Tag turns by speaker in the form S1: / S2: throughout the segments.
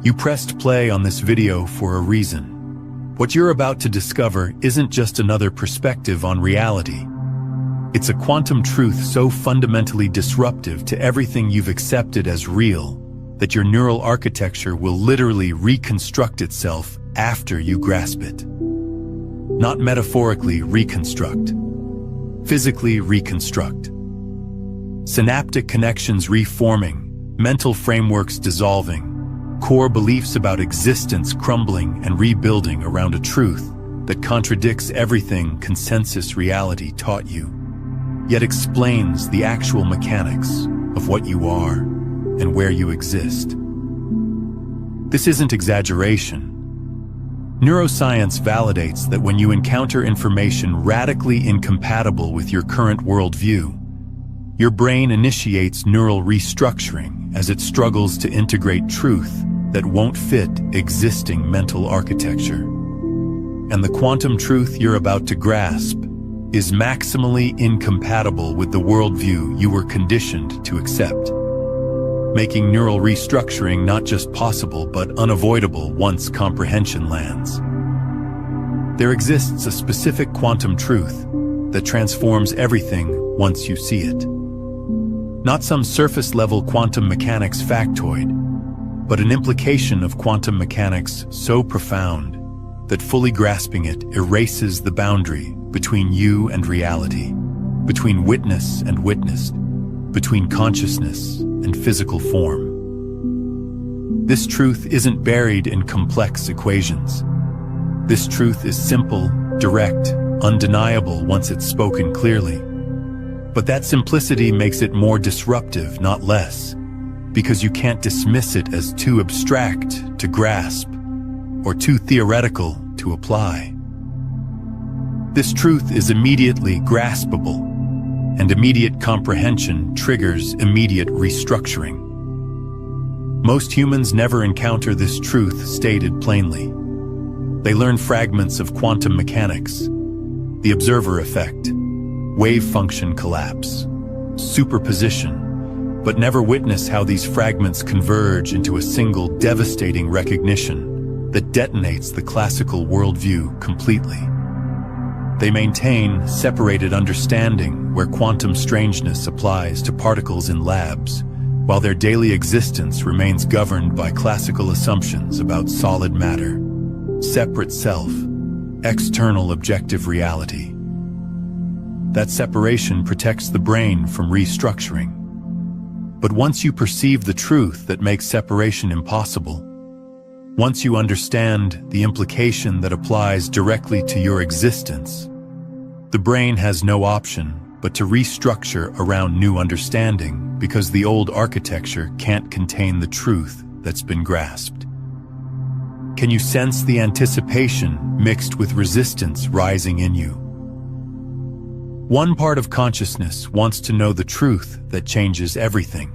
S1: You pressed play on this video for a reason. What you're about to discover isn't just another perspective on reality. It's a quantum truth so fundamentally disruptive to everything you've accepted as real that your neural architecture will literally reconstruct itself after you grasp it. Not metaphorically reconstruct. Physically reconstruct. Synaptic connections reforming, mental frameworks dissolving, core beliefs about existence crumbling and rebuilding around a truth that contradicts everything consensus reality taught you, yet explains the actual mechanics of what you are and where you exist. This isn't exaggeration. Neuroscience validates that when you encounter information radically incompatible with your current worldview, your brain initiates neural restructuring as it struggles to integrate truth that won't fit existing mental architecture. And the quantum truth you're about to grasp is maximally incompatible with the worldview you were conditioned to accept, making neural restructuring not just possible but unavoidable once comprehension lands. There exists a specific quantum truth that transforms everything once you see it. Not some surface-level quantum mechanics factoid, but an implication of quantum mechanics so profound that fully grasping it erases the boundary between you and reality, between witness and witnessed, between consciousness and physical form. This truth isn't buried in complex equations. This truth is simple, direct, undeniable once it's spoken clearly. But that simplicity makes it more disruptive, not less, because you can't dismiss it as too abstract to grasp or too theoretical to apply. This truth is immediately graspable, and immediate comprehension triggers immediate restructuring. Most humans never encounter this truth stated plainly. They learn fragments of quantum mechanics, the observer effect, wave function collapse, superposition, but never witness how these fragments converge into a single devastating recognition that detonates the classical worldview completely. They maintain separated understanding where quantum strangeness applies to particles in labs, while their daily existence remains governed by classical assumptions about solid matter, separate self, external objective reality. That separation protects the brain from restructuring. But once you perceive the truth that makes separation impossible, once you understand the implication that applies directly to your existence, the brain has no option but to restructure around new understanding because the old architecture can't contain the truth that's been grasped. Can you sense the anticipation mixed with resistance rising in you? One part of consciousness wants to know the truth that changes everything.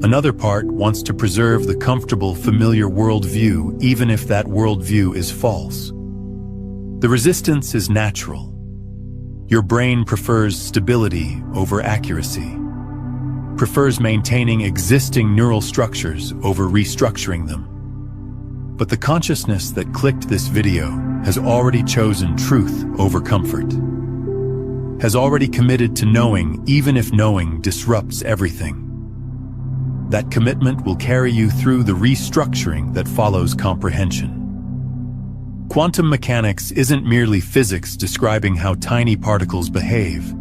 S1: Another part wants to preserve the comfortable, familiar worldview, even if that worldview is false. The resistance is natural. Your brain prefers stability over accuracy, prefers maintaining existing neural structures over restructuring them. But the consciousness that clicked this video has already chosen truth over comfort, has already committed to knowing even if knowing disrupts everything. That commitment will carry you through the restructuring that follows comprehension. Quantum mechanics isn't merely physics describing how tiny particles behave.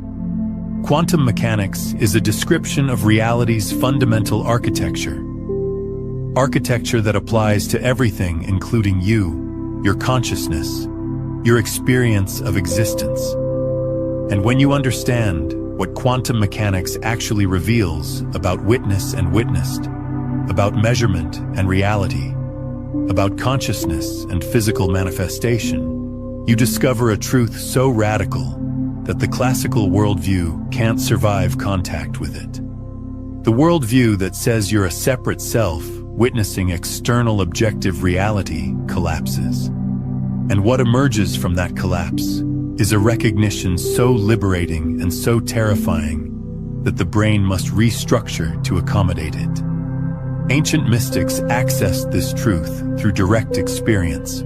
S1: Quantum mechanics is a description of reality's fundamental architecture. Architecture that applies to everything, including you, your consciousness, your experience of existence. And when you understand what quantum mechanics actually reveals about witness and witnessed, about measurement and reality, about consciousness and physical manifestation, you discover a truth so radical that the classical worldview can't survive contact with it. The worldview that says you're a separate self, witnessing external objective reality, collapses. And what emerges from that collapse is a recognition so liberating and so terrifying that the brain must restructure to accommodate it. Ancient mystics accessed this truth through direct experience.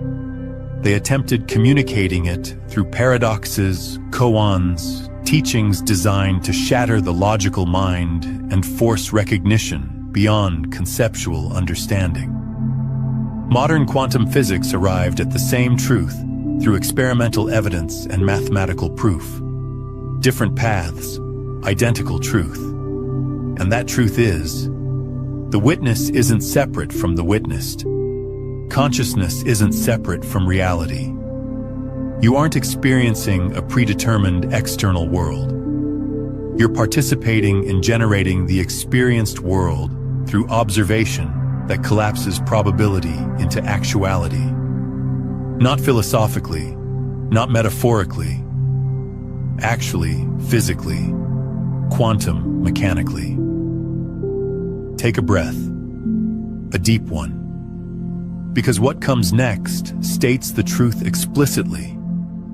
S1: They attempted communicating it through paradoxes, koans, teachings designed to shatter the logical mind and force recognition beyond conceptual understanding. Modern quantum physics arrived at the same truth through experimental evidence and mathematical proof. Different paths, identical truth. And that truth is, the witness isn't separate from the witnessed. Consciousness isn't separate from reality. You aren't experiencing a predetermined external world. You're participating in generating the experienced world through observation that collapses probability into actuality. Not philosophically, not metaphorically, actually, physically, quantum mechanically. Take a breath, a deep one. Because what comes next states the truth explicitly,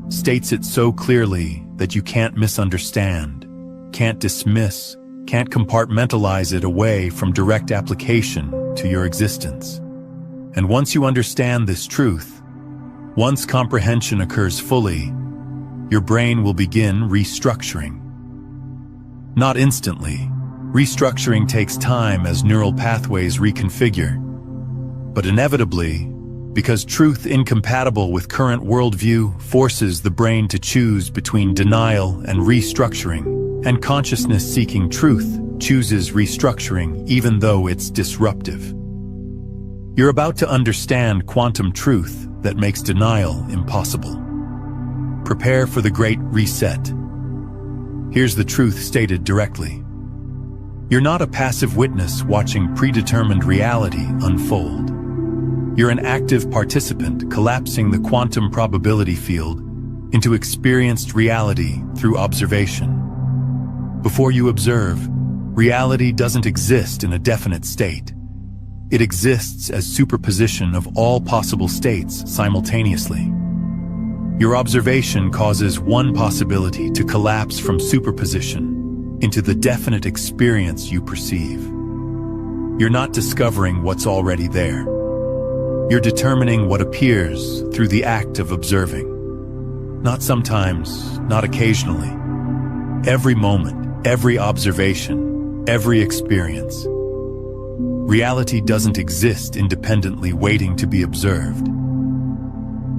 S1: states it so clearly that you can't misunderstand, can't dismiss, can't compartmentalize it away from direct application to your existence. And once you understand this truth, once comprehension occurs fully, your brain will begin restructuring. Not instantly. Restructuring takes time as neural pathways reconfigure. But inevitably, because truth incompatible with current worldview forces the brain to choose between denial and restructuring, and consciousness seeking truth chooses restructuring even though it's disruptive. You're about to understand quantum truth that makes denial impossible. Prepare for the great reset. Here's the truth stated directly. You're not a passive witness watching predetermined reality unfold. You're an active participant collapsing the quantum probability field into experienced reality through observation. Before you observe, reality doesn't exist in a definite state. It exists as superposition of all possible states simultaneously. Your observation causes one possibility to collapse from superposition into the definite experience you perceive. You're not discovering what's already there. You're determining what appears through the act of observing. Not sometimes, not occasionally. Every moment, every observation, every experience. Reality doesn't exist independently waiting to be observed.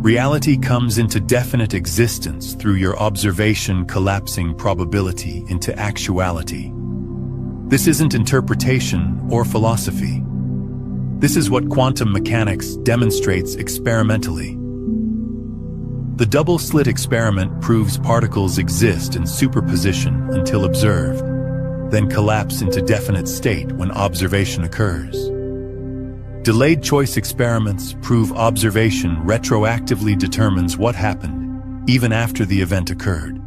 S1: Reality comes into definite existence through your observation collapsing probability into actuality. This isn't interpretation or philosophy. This is what quantum mechanics demonstrates experimentally. The double-slit experiment proves particles exist in superposition until observed, then collapse into definite state when observation occurs. Delayed choice experiments prove observation retroactively determines what happened, even after the event occurred.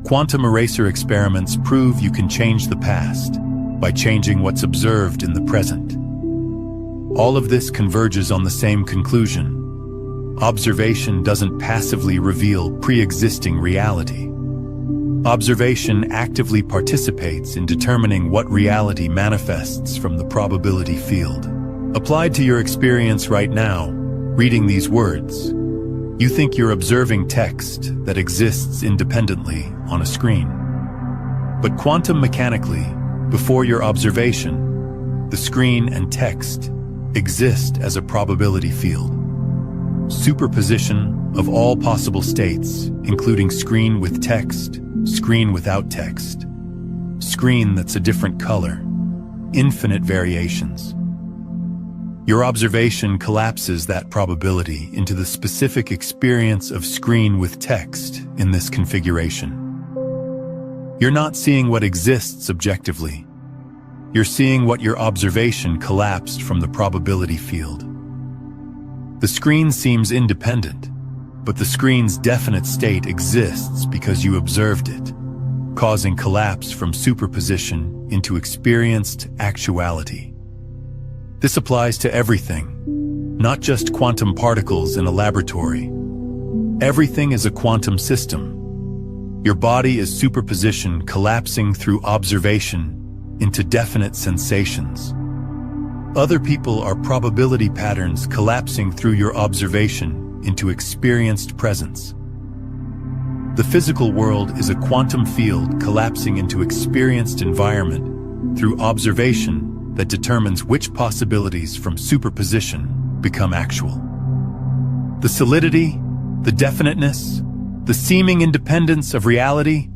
S1: Quantum eraser experiments prove you can change the past by changing what's observed in the present. All of this converges on the same conclusion. Observation doesn't passively reveal pre-existing reality. Observation actively participates in determining what reality manifests from the probability field. Applied to your experience right now, reading these words, you think you're observing text that exists independently on a screen. But quantum mechanically, before your observation, the screen and text exist as a probability field. Superposition of all possible states, including screen with text, screen without text, screen that's a different color, infinite variations. Your observation collapses that probability into the specific experience of screen with text in this configuration. You're not seeing what exists objectively. You're seeing what your observation collapsed from the probability field. The screen seems independent, but the screen's definite state exists because you observed it, causing collapse from superposition into experienced actuality. This applies to everything, not just quantum particles in a laboratory. Everything is a quantum system. Your body is superposition collapsing through observation into definite sensations. Other people are probability patterns collapsing through your observation into experienced presence. The physical world is a quantum field collapsing into experienced environment through observation that determines which possibilities from superposition become actual. The solidity, the definiteness, the seeming independence of reality,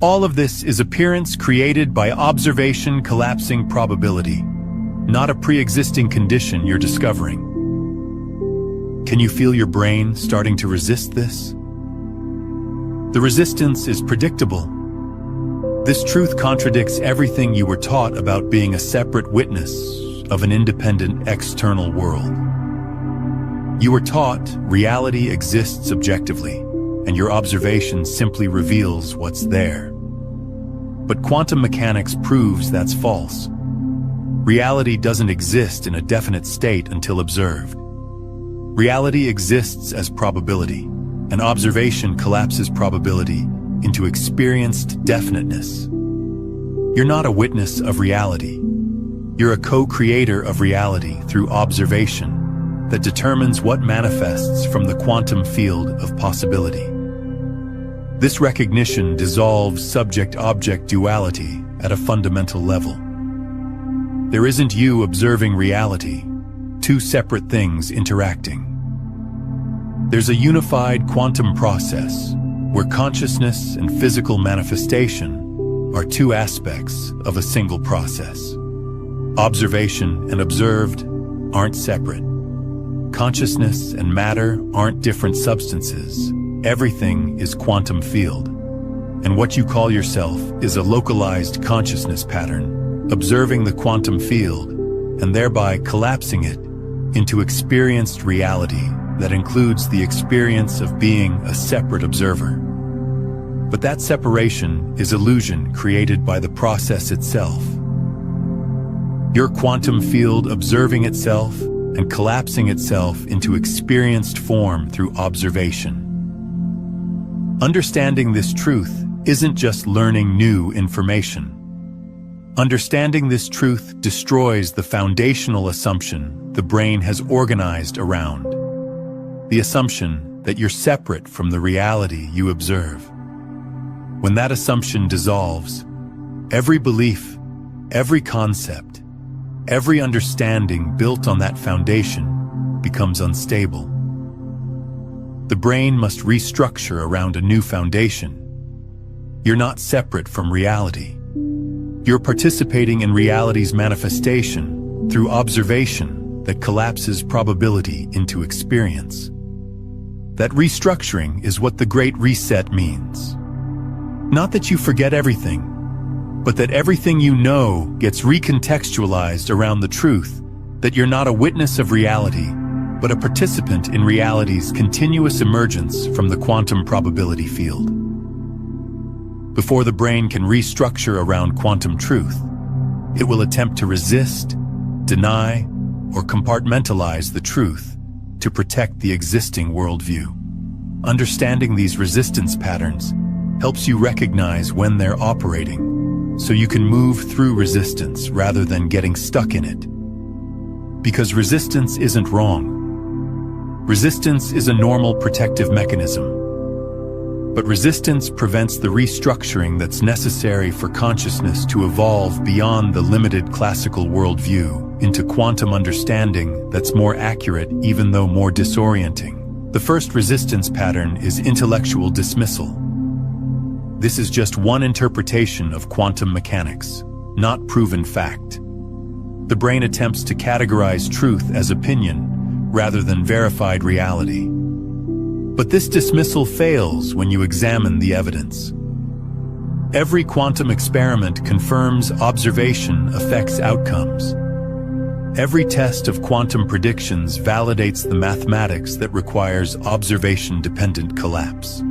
S1: all of this is appearance created by observation collapsing probability, not a pre-existing condition you're discovering. Can you feel your brain starting to resist this? The resistance is predictable. This truth contradicts everything you were taught about being a separate witness of an independent external world. You were taught reality exists objectively, and your observation simply reveals what's there. But quantum mechanics proves that's false. Reality doesn't exist in a definite state until observed. Reality exists as probability, and observation collapses probability into experienced definiteness. You're not a witness of reality. You're a co-creator of reality through observation that determines what manifests from the quantum field of possibility. This recognition dissolves subject-object duality at a fundamental level. There isn't you observing reality, two separate things interacting. There's a unified quantum process where consciousness and physical manifestation are two aspects of a single process. Observation and observed aren't separate. Consciousness and matter aren't different substances. Everything is quantum field. And what you call yourself is a localized consciousness pattern, observing the quantum field and thereby collapsing it into experienced reality that includes the experience of being a separate observer. But that separation is illusion created by the process itself. Your quantum field observing itself and collapsing itself into experienced form through observation. Understanding this truth isn't just learning new information. Understanding this truth destroys the foundational assumption the brain has organized around. The assumption that you're separate from the reality you observe. When that assumption dissolves, every belief, every concept, every understanding built on that foundation becomes unstable. The brain must restructure around a new foundation. You're not separate from reality. You're participating in reality's manifestation through observation that collapses probability into experience. That restructuring is what the Great Reset means. Not that you forget everything, but that everything you know gets recontextualized around the truth that you're not a witness of reality, but a participant in reality's continuous emergence from the quantum probability field. Before the brain can restructure around quantum truth, it will attempt to resist, deny, or compartmentalize the truth to protect the existing worldview. Understanding these resistance patterns helps you recognize when they're operating, so you can move through resistance rather than getting stuck in it. Because resistance isn't wrong. Resistance is a normal protective mechanism. But resistance prevents the restructuring that's necessary for consciousness to evolve beyond the limited classical worldview into quantum understanding that's more accurate even though more disorienting. The first resistance pattern is intellectual dismissal. This is just one interpretation of quantum mechanics, not proven fact. The brain attempts to categorize truth as opinion rather than verified reality. But this dismissal fails when you examine the evidence. Every quantum experiment confirms observation affects outcomes. Every test of quantum predictions validates the mathematics that requires observation-dependent collapse.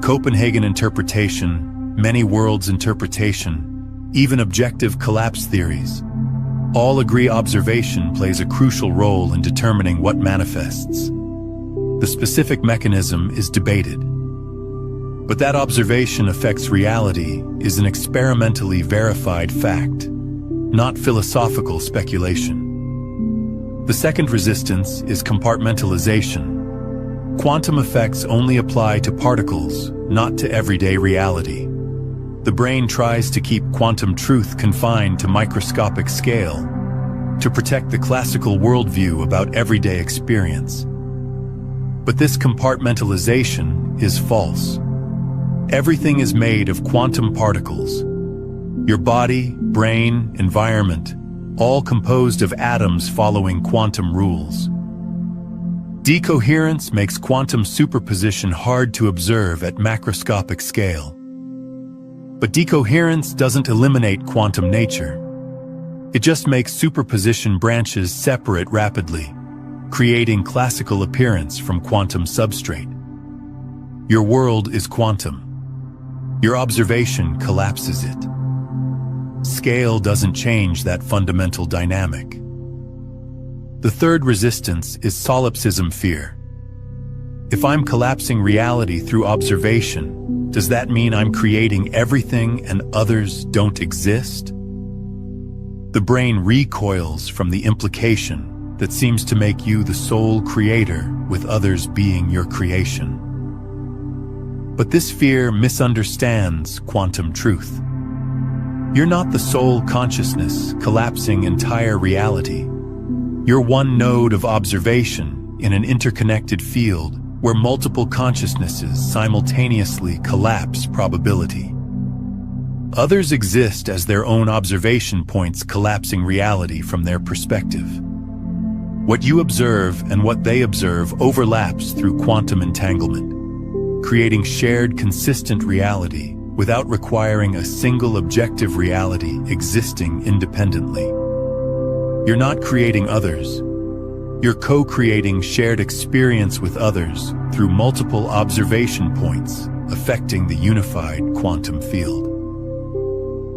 S1: Copenhagen interpretation, many worlds interpretation, even objective collapse theories, all agree observation plays a crucial role in determining what manifests. The specific mechanism is debated. But that observation affects reality is an experimentally verified fact. not philosophical speculation. The second resistance is compartmentalization. Quantum effects only apply to particles, not to everyday reality. The brain tries to keep quantum truth confined to microscopic scale, to protect the classical worldview about everyday experience. But this compartmentalization is false. Everything is made of quantum particles. Your body, brain, environment, all composed of atoms following quantum rules. Decoherence makes quantum superposition hard to observe at macroscopic scale. But decoherence doesn't eliminate quantum nature. It just makes superposition branches separate rapidly, creating classical appearance from quantum substrate. Your world is quantum. Your observation collapses it. Scale doesn't change that fundamental dynamic. The third resistance is solipsism fear. If I'm collapsing reality through observation, does that mean I'm creating everything and others don't exist? The brain recoils from the implication that seems to make you the sole creator, with others being your creation. But this fear misunderstands quantum truth. You're not the sole consciousness collapsing entire reality. You're one node of observation in an interconnected field where multiple consciousnesses simultaneously collapse probability. Others exist as their own observation points collapsing reality from their perspective. What you observe and what they observe overlaps through quantum entanglement, creating shared consistent reality without requiring a single objective reality existing independently. You're not creating others. You're co-creating shared experience with others through multiple observation points affecting the unified quantum field.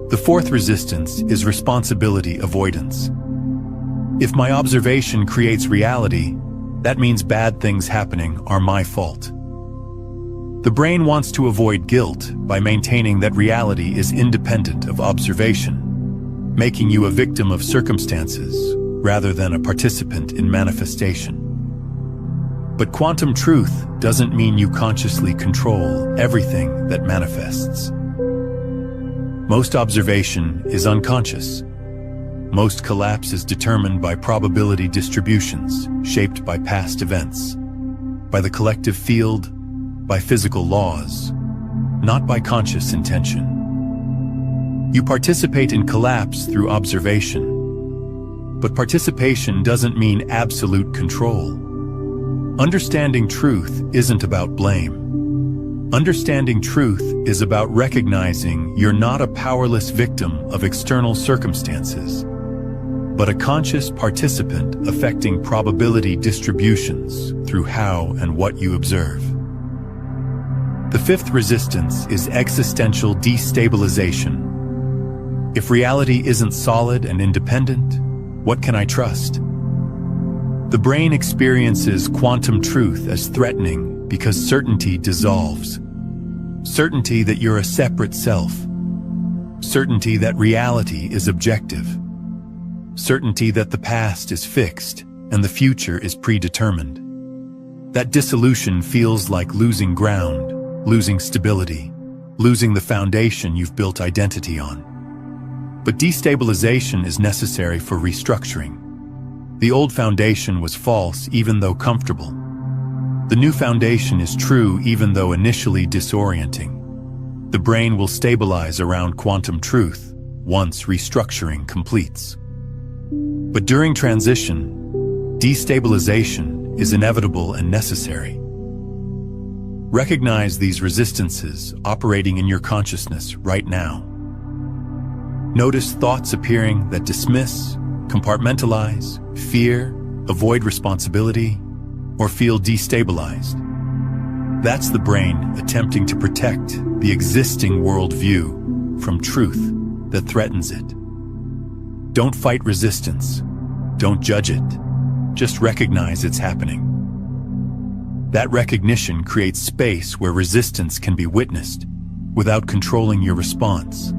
S1: The fourth resistance is responsibility avoidance. If my observation creates reality, that means bad things happening are my fault. The brain wants to avoid guilt by maintaining that reality is independent of observation, making you a victim of circumstances rather than a participant in manifestation. But quantum truth doesn't mean you consciously control everything that manifests. Most observation is unconscious. Most collapse is determined by probability distributions shaped by past events, by the collective field, by physical laws, not by conscious intention. You participate in collapse through observation, but participation doesn't mean absolute control. Understanding truth isn't about blame. Understanding truth is about recognizing you're not a powerless victim of external circumstances, but a conscious participant affecting probability distributions through how and what you observe. The fifth resistance is existential destabilization. If reality isn't solid and independent, what can I trust? The brain experiences quantum truth as threatening because certainty dissolves. Certainty that you're a separate self. Certainty that reality is objective. Certainty that the past is fixed and the future is predetermined. That dissolution feels like losing ground, losing stability, losing the foundation you've built identity on. But destabilization is necessary for restructuring. The old foundation was false even though comfortable. The new foundation is true even though initially disorienting. The brain will stabilize around quantum truth once restructuring completes. But during transition, destabilization is inevitable and necessary. Recognize these resistances operating in your consciousness right now. Notice thoughts appearing that dismiss, compartmentalize, fear, avoid responsibility, or feel destabilized. That's the brain attempting to protect the existing worldview from truth that threatens it. Don't fight resistance. Don't judge it. Just recognize it's happening. That recognition creates space where resistance can be witnessed without controlling your response.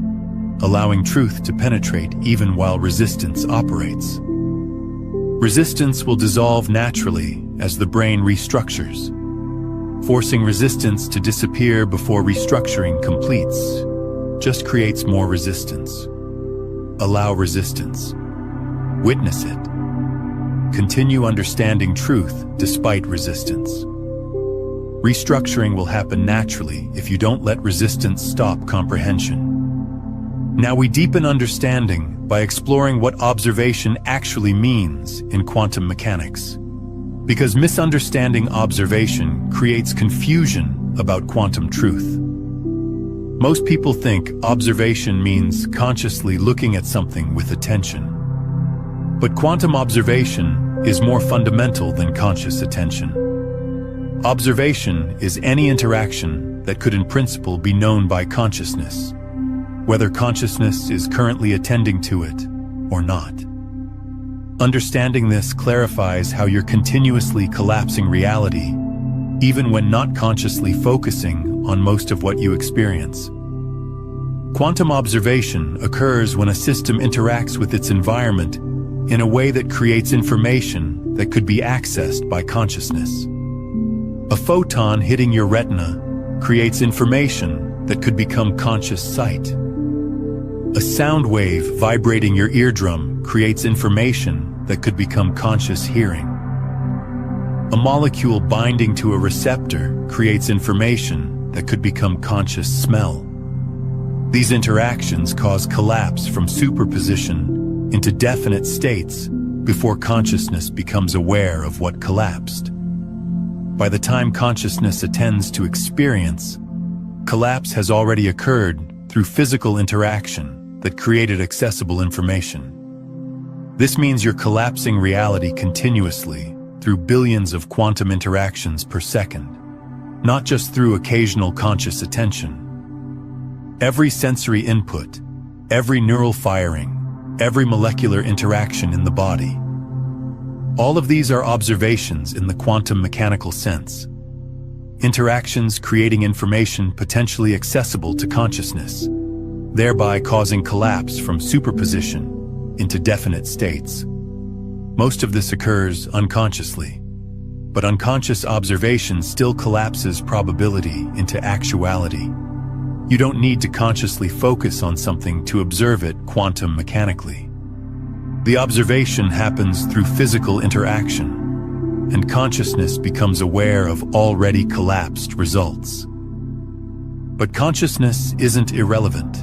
S1: allowing truth to penetrate even while resistance operates. Resistance will dissolve naturally as the brain restructures. Forcing resistance to disappear before restructuring completes just creates more resistance. Allow resistance. Witness it. Continue understanding truth despite resistance. Restructuring will happen naturally if you don't let resistance stop comprehension. Now we deepen understanding by exploring what observation actually means in quantum mechanics. Because misunderstanding observation creates confusion about quantum truth. Most people think observation means consciously looking at something with attention. But quantum observation is more fundamental than conscious attention. Observation is any interaction that could in principle be known by consciousness, whether consciousness is currently attending to it or not. Understanding this clarifies how you're continuously collapsing reality, even when not consciously focusing on most of what you experience. Quantum observation occurs when a system interacts with its environment in a way that creates information that could be accessed by consciousness. A photon hitting your retina creates information that could become conscious sight. A sound wave vibrating your eardrum creates information that could become conscious hearing. A molecule binding to a receptor creates information that could become conscious smell. These interactions cause collapse from superposition into definite states before consciousness becomes aware of what collapsed. By the time consciousness attends to experience, collapse has already occurred through physical interaction that created accessible information. This means you're collapsing reality continuously through billions of quantum interactions per second, not just through occasional conscious attention. Every sensory input, every neural firing, every molecular interaction in the body. All of these are observations in the quantum mechanical sense. Interactions creating information potentially accessible to consciousness, thereby causing collapse from superposition into definite states. Most of this occurs unconsciously, but unconscious observation still collapses probability into actuality. You don't need to consciously focus on something to observe it quantum mechanically. The observation happens through physical interaction, and consciousness becomes aware of already collapsed results. But consciousness isn't irrelevant.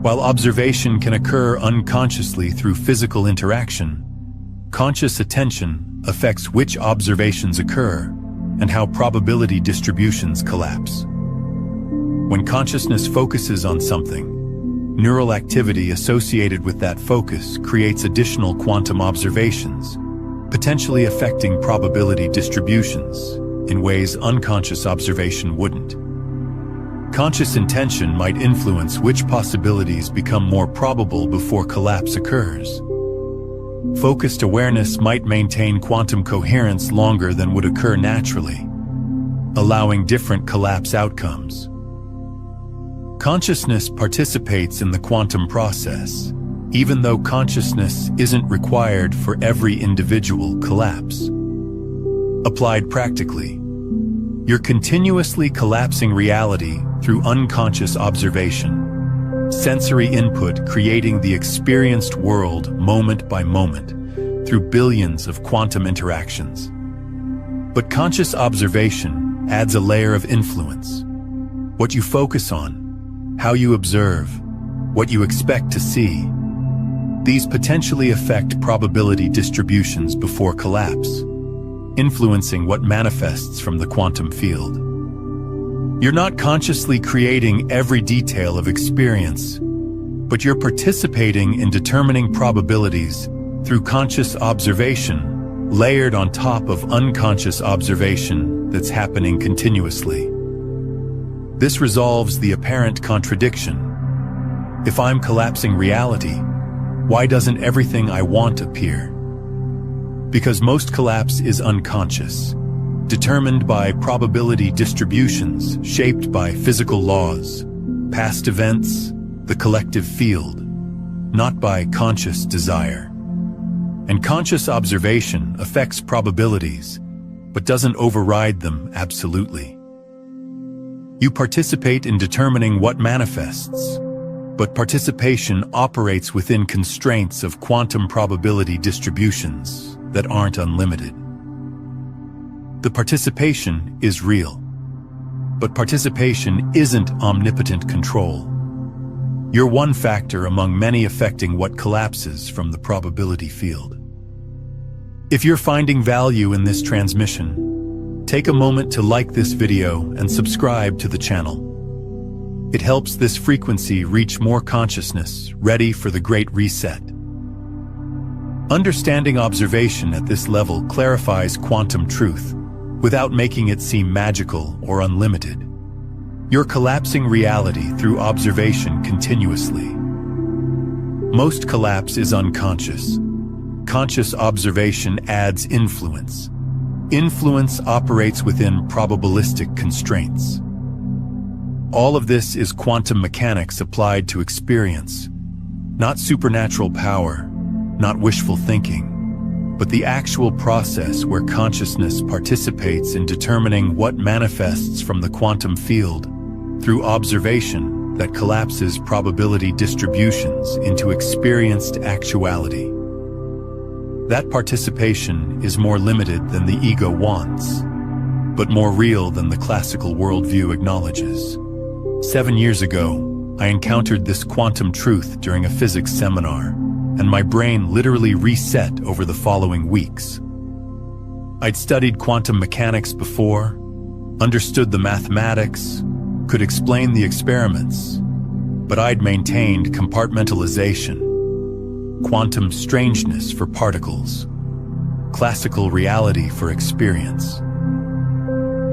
S1: While observation can occur unconsciously through physical interaction, conscious attention affects which observations occur and how probability distributions collapse. When consciousness focuses on something, neural activity associated with that focus creates additional quantum observations, potentially affecting probability distributions in ways unconscious observation wouldn't. Conscious intention might influence which possibilities become more probable before collapse occurs. Focused awareness might maintain quantum coherence longer than would occur naturally, allowing different collapse outcomes. Consciousness participates in the quantum process, even though consciousness isn't required for every individual collapse. Applied practically, you're continuously collapsing reality through unconscious observation, sensory input creating the experienced world moment by moment through billions of quantum interactions. But conscious observation adds a layer of influence. What you focus on, how you observe, what you expect to see. These potentially affect probability distributions before collapse, influencing what manifests from the quantum field. You're not consciously creating every detail of experience, but you're participating in determining probabilities through conscious observation, layered on top of unconscious observation that's happening continuously. This resolves the apparent contradiction. If I'm collapsing reality, why doesn't everything I want appear? Because most collapse is unconscious, determined by probability distributions shaped by physical laws, past events, the collective field, not by conscious desire. And conscious observation affects probabilities, but doesn't override them absolutely. You participate in determining what manifests, but participation operates within constraints of quantum probability distributions that aren't unlimited. The participation is real, but participation isn't omnipotent control. You're one factor among many affecting what collapses from the probability field. If you're finding value in this transmission, take a moment to like this video and subscribe to the channel. It helps this frequency reach more consciousness, ready for the Great Reset. Understanding observation at this level clarifies quantum truth without making it seem magical or unlimited. You're collapsing reality through observation continuously. Most collapse is unconscious. Conscious observation adds influence. Influence operates within probabilistic constraints. All of this is quantum mechanics applied to experience, not supernatural power, not wishful thinking, but the actual process where consciousness participates in determining what manifests from the quantum field through observation that collapses probability distributions into experienced actuality. That participation is more limited than the ego wants, but more real than the classical worldview acknowledges. 7 years ago, I encountered this quantum truth during a physics seminar, and my brain literally reset over the following weeks. I'd studied quantum mechanics before, understood the mathematics, could explain the experiments, but I'd maintained compartmentalization, quantum strangeness for particles, classical reality for experience.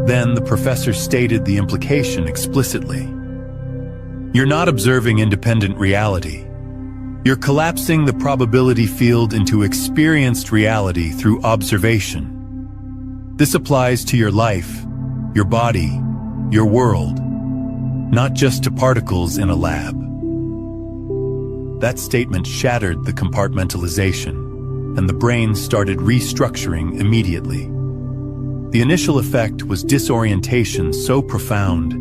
S1: Then the professor stated the implication explicitly. You're not observing independent reality. You're collapsing the probability field into experienced reality through observation. This applies to your life, your body, your world, not just to particles in a lab. That statement shattered the compartmentalization, and the brain started restructuring immediately. The initial effect was disorientation so profound,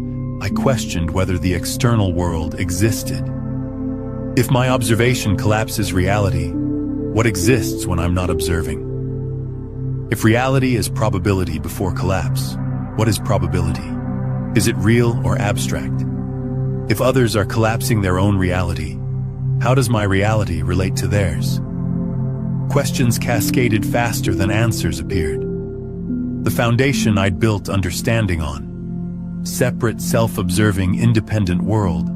S1: I questioned whether the external world existed. If my observation collapses reality, what exists when I'm not observing? If reality is probability before collapse, what is probability? Is it real or abstract? If others are collapsing their own reality, how does my reality relate to theirs? Questions cascaded faster than answers appeared. The foundation I'd built understanding on, separate, self-observing, independent world,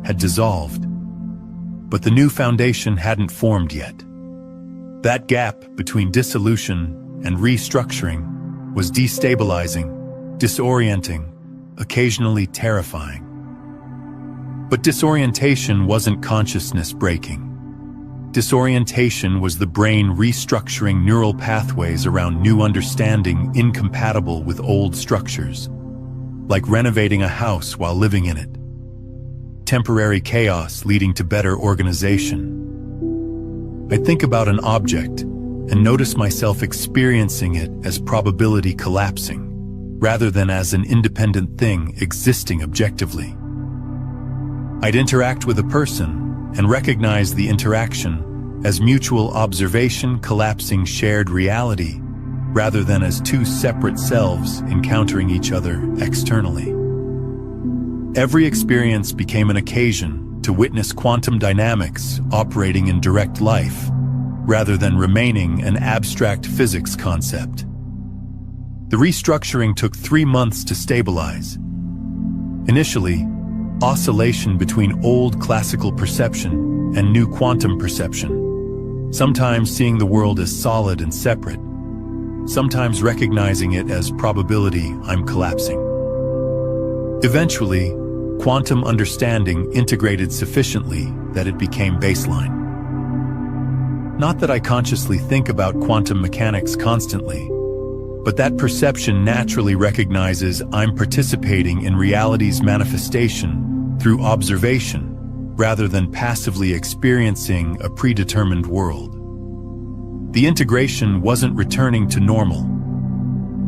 S1: had dissolved. But the new foundation hadn't formed yet. That gap between dissolution and restructuring was destabilizing, disorienting, occasionally terrifying. But disorientation wasn't consciousness breaking. Disorientation was the brain restructuring neural pathways around new understanding incompatible with old structures, like renovating a house while living in it. Temporary chaos leading to better organization. I think about an object and notice myself experiencing it as probability collapsing, rather than as an independent thing existing objectively. I'd interact with a person and recognize the interaction as mutual observation collapsing shared reality, rather than as two separate selves encountering each other externally. Every experience became an occasion to witness quantum dynamics operating in direct life, rather than remaining an abstract physics concept. The restructuring took 3 months to stabilize. Initially, oscillation between old classical perception and new quantum perception, sometimes seeing the world as solid and separate, sometimes recognizing it as probability I'm collapsing. Eventually, quantum understanding integrated sufficiently that it became baseline. Not that I consciously think about quantum mechanics constantly, but that perception naturally recognizes I'm participating in reality's manifestation through observation, rather than passively experiencing a predetermined world. The integration wasn't returning to normal.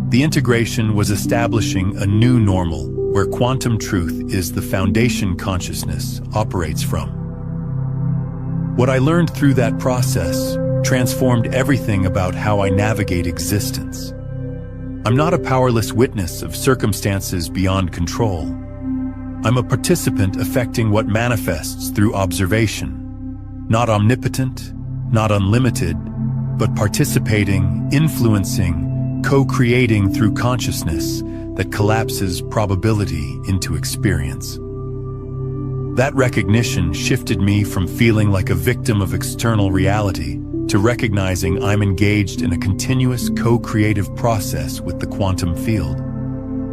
S1: The integration was establishing a new normal where quantum truth is the foundation consciousness operates from. What I learned through that process transformed everything about how I navigate existence. I'm not a powerless witness of circumstances beyond control. I'm a participant affecting what manifests through observation. Not omnipotent, not unlimited, but participating, influencing, co-creating through consciousness that collapses probability into experience. That recognition shifted me from feeling like a victim of external reality to recognizing I'm engaged in a continuous co-creative process with the quantum field.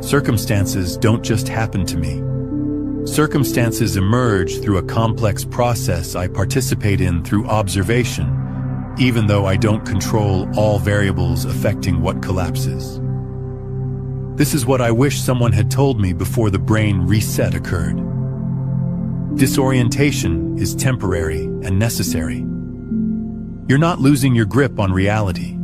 S1: Circumstances don't just happen to me. Circumstances emerge through a complex process I participate in through observation, even though I don't control all variables affecting what collapses. This is what I wish someone had told me before the brain reset occurred. Disorientation is temporary and necessary. You're not losing your grip on reality.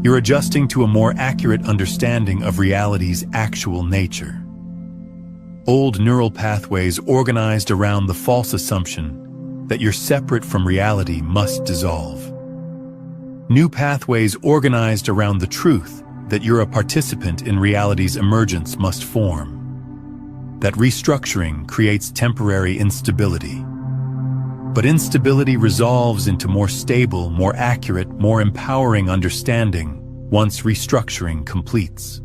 S1: You're adjusting to a more accurate understanding of reality's actual nature. Old neural pathways organized around the false assumption that you're separate from reality must dissolve. New pathways organized around the truth that you're a participant in reality's emergence must form. That restructuring creates temporary instability. But instability resolves into more stable, more accurate, more empowering understanding once restructuring completes.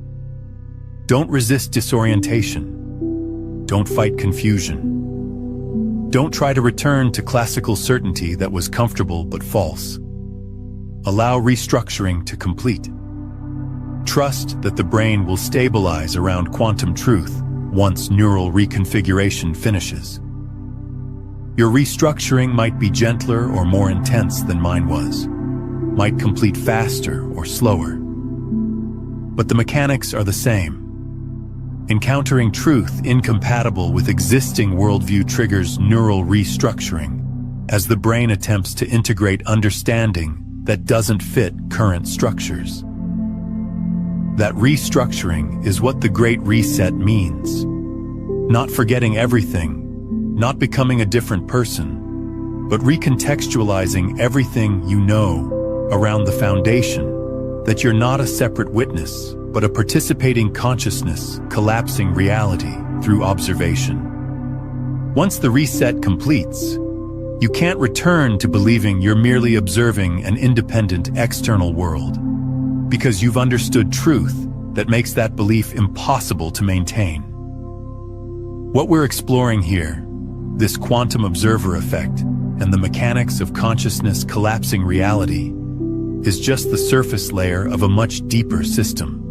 S1: Don't resist disorientation. Don't fight confusion. Don't try to return to classical certainty that was comfortable but false. Allow restructuring to complete. Trust that the brain will stabilize around quantum truth once neural reconfiguration finishes. Your restructuring might be gentler or more intense than mine was, might complete faster or slower. But the mechanics are the same. Encountering truth incompatible with existing worldview triggers neural restructuring as the brain attempts to integrate understanding that doesn't fit current structures. That restructuring is what the Great Reset means. Not forgetting everything, not becoming a different person, but recontextualizing everything you know around the foundation that you're not a separate witness, but a participating consciousness collapsing reality through observation. Once the reset completes, you can't return to believing you're merely observing an independent external world, because you've understood truth that makes that belief impossible to maintain. What we're exploring here, this quantum observer effect and the mechanics of consciousness collapsing reality, is just the surface layer of a much deeper system.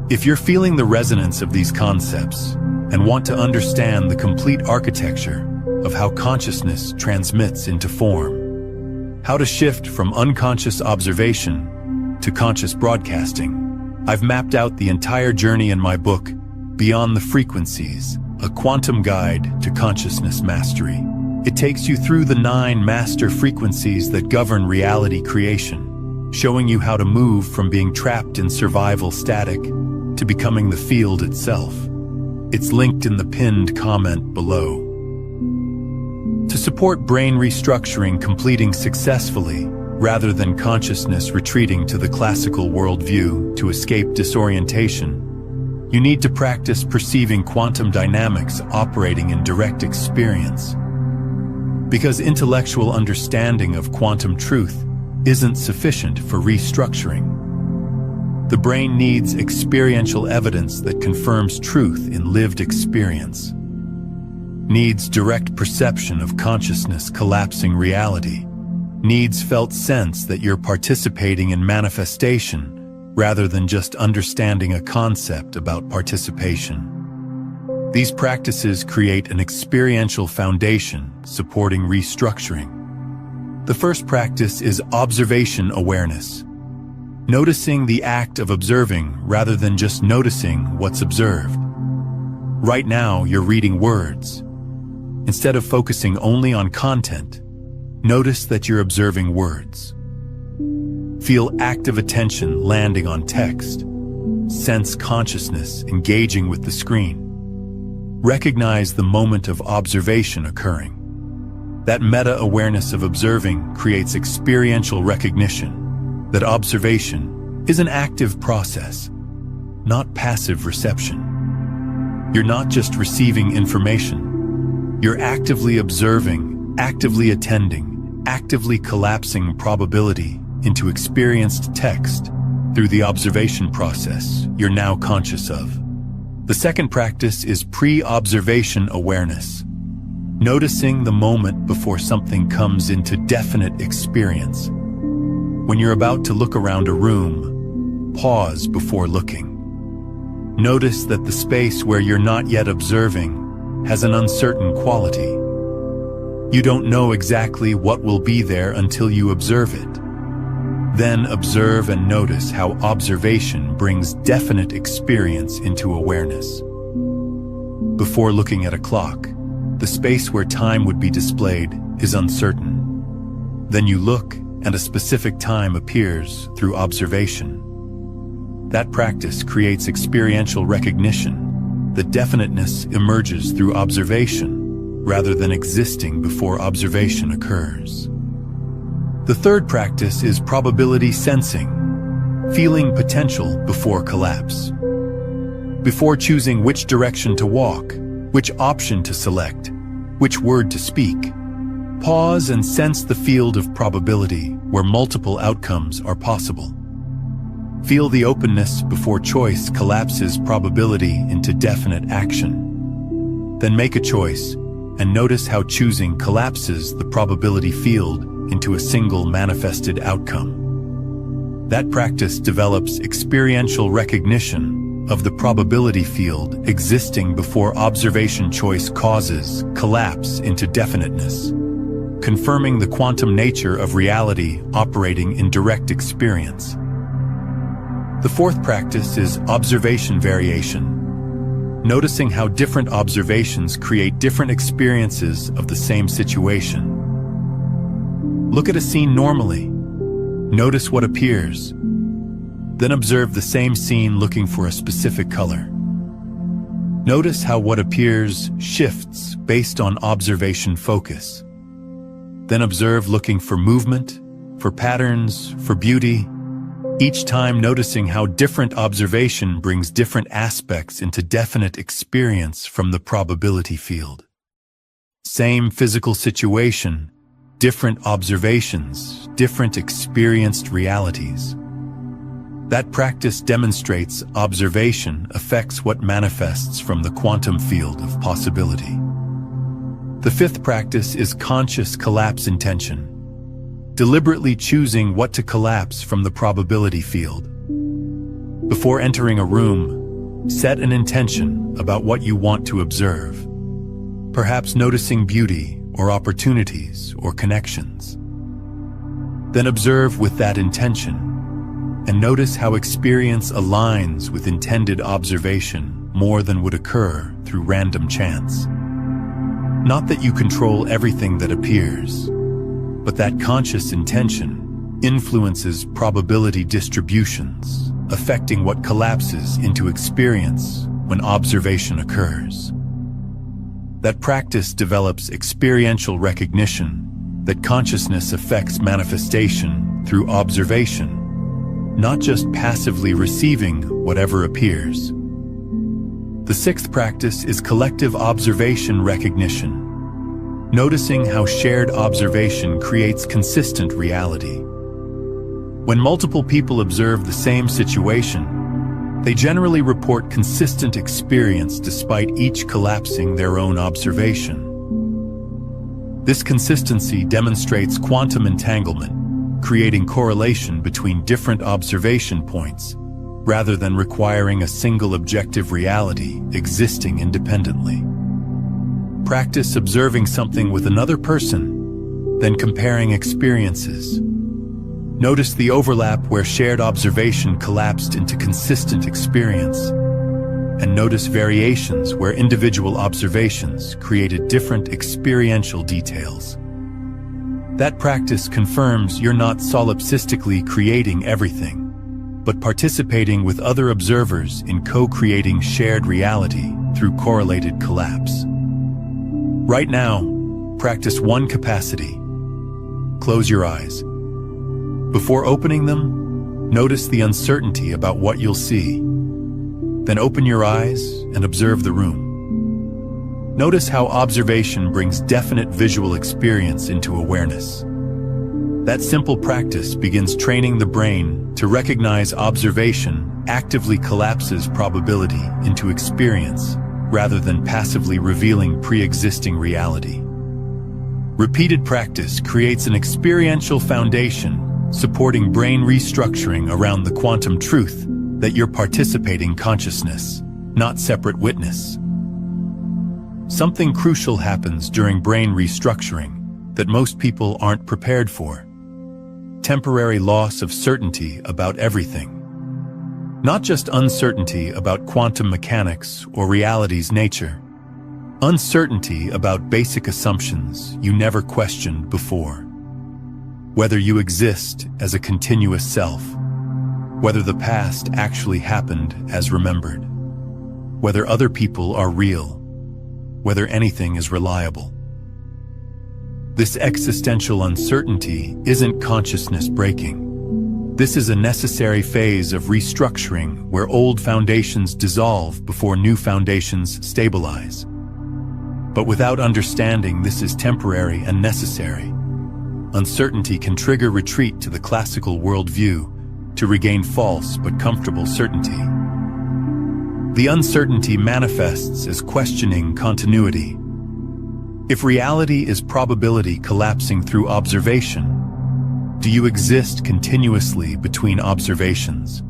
S1: If you're feeling the resonance of these concepts and want to understand the complete architecture of how consciousness transmits into form, how to shift from unconscious observation to conscious broadcasting, I've mapped out the entire journey in my book, Beyond the Frequencies, a quantum guide to consciousness mastery. It takes you through the 9 master frequencies that govern reality creation, showing you how to move from being trapped in survival static to becoming the field itself. It's linked in the pinned comment below. To support brain restructuring completing successfully, rather than consciousness retreating to the classical worldview to escape disorientation, you need to practice perceiving quantum dynamics operating in direct experience. Because intellectual understanding of quantum truth isn't sufficient for restructuring. The brain needs experiential evidence that confirms truth in lived experience. Needs direct perception of consciousness collapsing reality. Needs felt sense that you're participating in manifestation rather than just understanding a concept about participation. These practices create an experiential foundation supporting restructuring. The first practice is observation awareness. Noticing the act of observing rather than just noticing what's observed. Right now, you're reading words. Instead of focusing only on content, notice that you're observing words. Feel active attention landing on text. Sense consciousness engaging with the screen. Recognize the moment of observation occurring. That meta-awareness of observing creates experiential recognition that observation is an active process, not passive reception. You're not just receiving information. You're actively observing, actively attending, actively collapsing probability into experienced text through the observation process you're now conscious of. The second practice is pre-observation awareness. Noticing the moment before something comes into definite experience. When you're about to look around a room, pause before looking. Notice that the space where you're not yet observing has an uncertain quality. You don't know exactly what will be there until you observe it. Then observe and notice how observation brings definite experience into awareness. Before looking at a clock, the space where time would be displayed is uncertain. Then you look, and a specific time appears through observation. That practice creates experiential recognition. The definiteness emerges through observation, rather than existing before observation occurs. The third practice is probability sensing, feeling potential before collapse. Before choosing which direction to walk, which option to select, which word to speak, pause and sense the field of probability where multiple outcomes are possible. Feel the openness before choice collapses probability into definite action. Then make a choice and notice how choosing collapses the probability field into a single manifested outcome. That practice develops experiential recognition of the probability field existing before observation choice causes collapse into definiteness, confirming the quantum nature of reality operating in direct experience. The fourth practice is observation variation, noticing how different observations create different experiences of the same situation. Look at a scene normally. Notice what appears. Then observe the same scene looking for a specific color. Notice how what appears shifts based on observation focus. Then observe looking for movement, for patterns, for beauty, each time noticing how different observation brings different aspects into definite experience from the probability field. Same physical situation, different observations, different experienced realities. That practice demonstrates observation affects what manifests from the quantum field of possibility. The fifth practice is conscious collapse intention, deliberately choosing what to collapse from the probability field. Before entering a room, set an intention about what you want to observe, perhaps noticing beauty or opportunities or connections. Then observe with that intention and notice how experience aligns with intended observation more than would occur through random chance. Not that you control everything that appears, but that conscious intention influences probability distributions, affecting what collapses into experience when observation occurs. That practice develops experiential recognition that consciousness affects manifestation through observation, not just passively receiving whatever appears. The sixth practice is collective observation recognition, noticing how shared observation creates consistent reality. When multiple people observe the same situation, they generally report consistent experience despite each collapsing their own observation. This consistency demonstrates quantum entanglement, creating correlation between different observation points, rather than requiring a single objective reality existing independently. Practice observing something with another person, then comparing experiences. Notice the overlap where shared observation collapsed into consistent experience. and notice variations where individual observations created different experiential details. That practice confirms you're not solipsistically creating everything, but participating with other observers in co-creating shared reality through correlated collapse. Right now, practice one capacity. Close your eyes. Before opening them, notice the uncertainty about what you'll see. Then open your eyes and observe the room. Notice how observation brings definite visual experience into awareness. That simple practice begins training the brain to recognize observation actively collapses probability into experience rather than passively revealing pre-existing reality. Repeated practice creates an experiential foundation supporting brain restructuring around the quantum truth that you're participating consciousness, not separate witness. Something crucial happens during brain restructuring that most people aren't prepared for. Temporary loss of certainty about everything. Not just uncertainty about quantum mechanics or reality's nature. Uncertainty about basic assumptions you never questioned before. Whether you exist as a continuous self. Whether the past actually happened as remembered. Whether other people are real. Whether anything is reliable. This existential uncertainty isn't consciousness breaking. This is a necessary phase of restructuring where old foundations dissolve before new foundations stabilize. But without understanding this is temporary and necessary, uncertainty can trigger retreat to the classical worldview to regain false but comfortable certainty. The uncertainty manifests as questioning continuity. If reality is probability collapsing through observation, do you exist continuously between observations?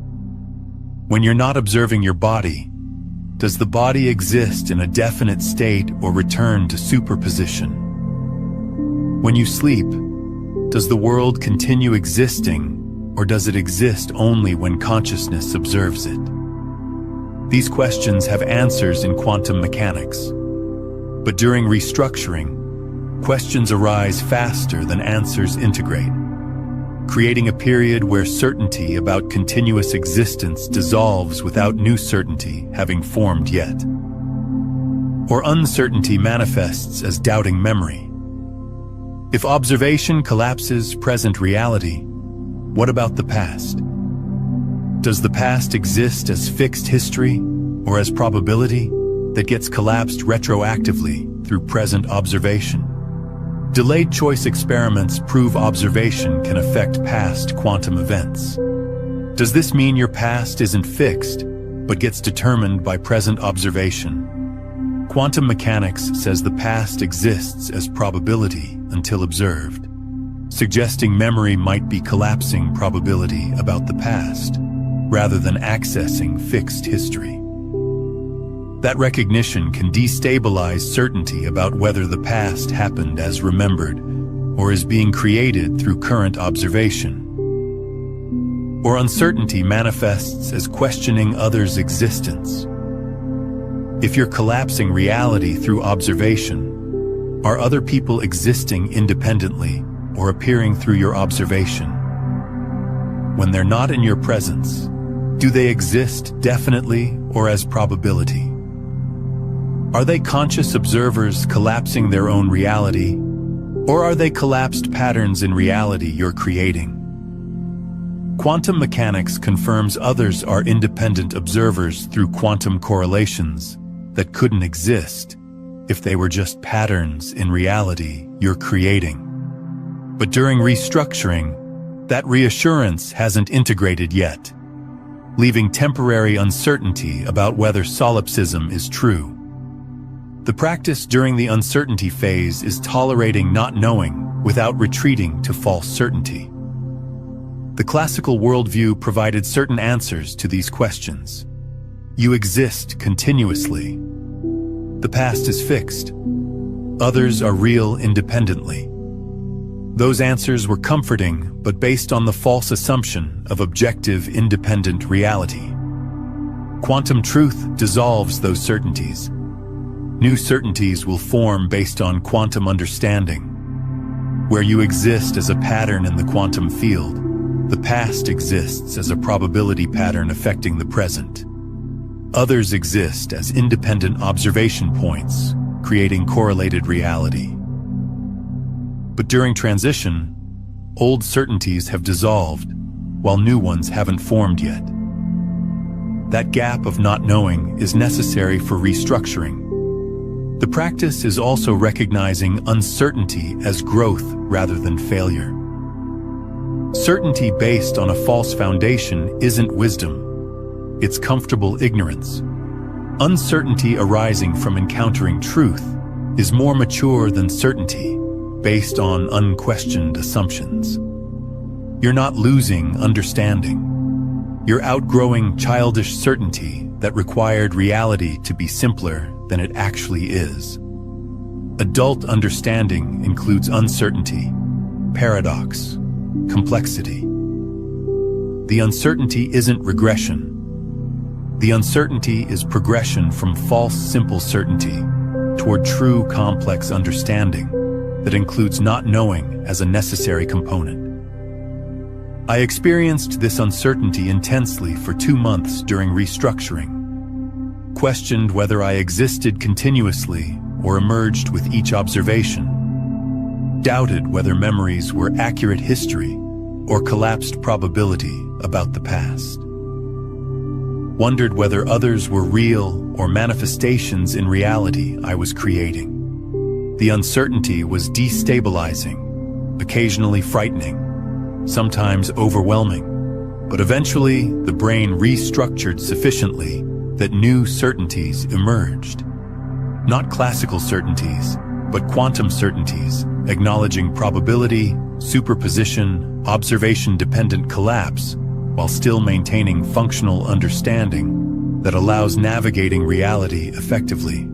S1: When you're not observing your body, does the body exist in a definite state or return to superposition? When you sleep, does the world continue existing, or does it exist only when consciousness observes it? These questions have answers in quantum mechanics. But during restructuring, questions arise faster than answers integrate, creating a period where certainty about continuous existence dissolves without new certainty having formed yet. Or uncertainty manifests as doubting memory. If observation collapses present reality, what about the past? Does the past exist as fixed history or as probability that gets collapsed retroactively through present observation? Delayed choice experiments prove observation can affect past quantum events. Does this mean your past isn't fixed, but gets determined by present observation? Quantum mechanics says the past exists as probability until observed, suggesting memory might be collapsing probability about the past, rather than accessing fixed history. That recognition can destabilize certainty about whether the past happened as remembered or is being created through current observation. Or uncertainty manifests as questioning others' existence. If you're collapsing reality through observation, are other people existing independently or appearing through your observation? When they're not in your presence, do they exist definitely or as probability? Are they conscious observers collapsing their own reality, or are they collapsed patterns in reality you're creating? Quantum mechanics confirms others are independent observers through quantum correlations that couldn't exist if they were just patterns in reality you're creating. But during restructuring, that reassurance hasn't integrated yet, leaving temporary uncertainty about whether solipsism is true. The practice during the uncertainty phase is tolerating not knowing without retreating to false certainty. The classical worldview provided certain answers to these questions. You exist continuously. The past is fixed. Others are real independently. Those answers were comforting, but based on the false assumption of objective independent reality. Quantum truth dissolves those certainties. New certainties will form based on quantum understanding. Where you exist as a pattern in the quantum field, the past exists as a probability pattern affecting the present. Others exist as independent observation points, creating correlated reality. But during transition, old certainties have dissolved, while new ones haven't formed yet. That gap of not knowing is necessary for restructuring. The practice is also recognizing uncertainty as growth rather than failure. Certainty based on a false foundation isn't wisdom. It's comfortable ignorance. Uncertainty arising from encountering truth is more mature than certainty based on unquestioned assumptions. You're not losing understanding. You're outgrowing childish certainty that required reality to be simpler than it actually is. Adult understanding includes uncertainty, paradox, complexity. The uncertainty isn't regression. The uncertainty is progression from false simple certainty toward true complex understanding that includes not knowing as a necessary component. I experienced this uncertainty intensely for 2 months during restructuring, questioned whether I existed continuously or emerged with each observation, doubted whether memories were accurate history or collapsed probability about the past, wondered whether others were real or manifestations in reality I was creating. The uncertainty was destabilizing, occasionally frightening, sometimes overwhelming, but eventually the brain restructured sufficiently that new certainties emerged. Not classical certainties, but quantum certainties, acknowledging probability, superposition, observation-dependent collapse, while still maintaining functional understanding that allows navigating reality effectively.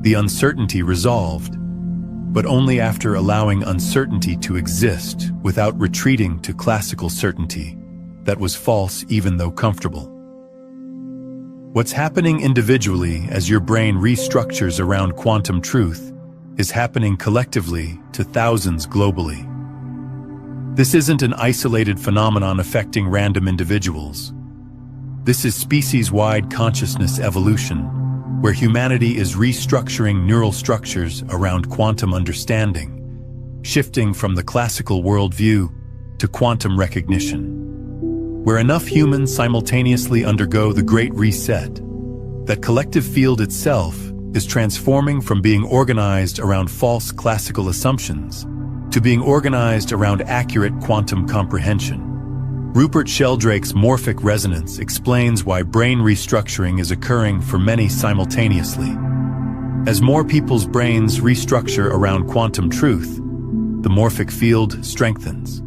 S1: The uncertainty resolved, but only after allowing uncertainty to exist without retreating to classical certainty that was false even though comfortable. What's happening individually as your brain restructures around quantum truth is happening collectively to thousands globally. This isn't an isolated phenomenon affecting random individuals. This is species-wide consciousness evolution, where humanity is restructuring neural structures around quantum understanding, shifting from the classical worldview to quantum recognition. Where enough humans simultaneously undergo the Great Reset, that collective field itself is transforming from being organized around false classical assumptions to being organized around accurate quantum comprehension. Rupert Sheldrake's morphic resonance explains why brain restructuring is occurring for many simultaneously. As more people's brains restructure around quantum truth, the morphic field strengthens,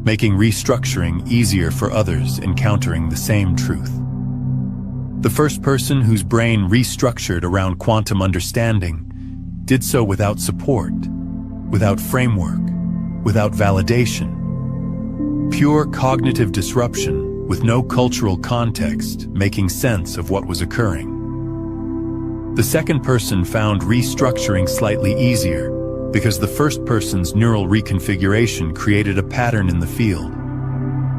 S1: making restructuring easier for others encountering the same truth. The first person whose brain restructured around quantum understanding did so without support, without framework, without validation. Pure cognitive disruption with no cultural context making sense of what was occurring. The second person found restructuring slightly easier because the first person's neural reconfiguration created a pattern in the field.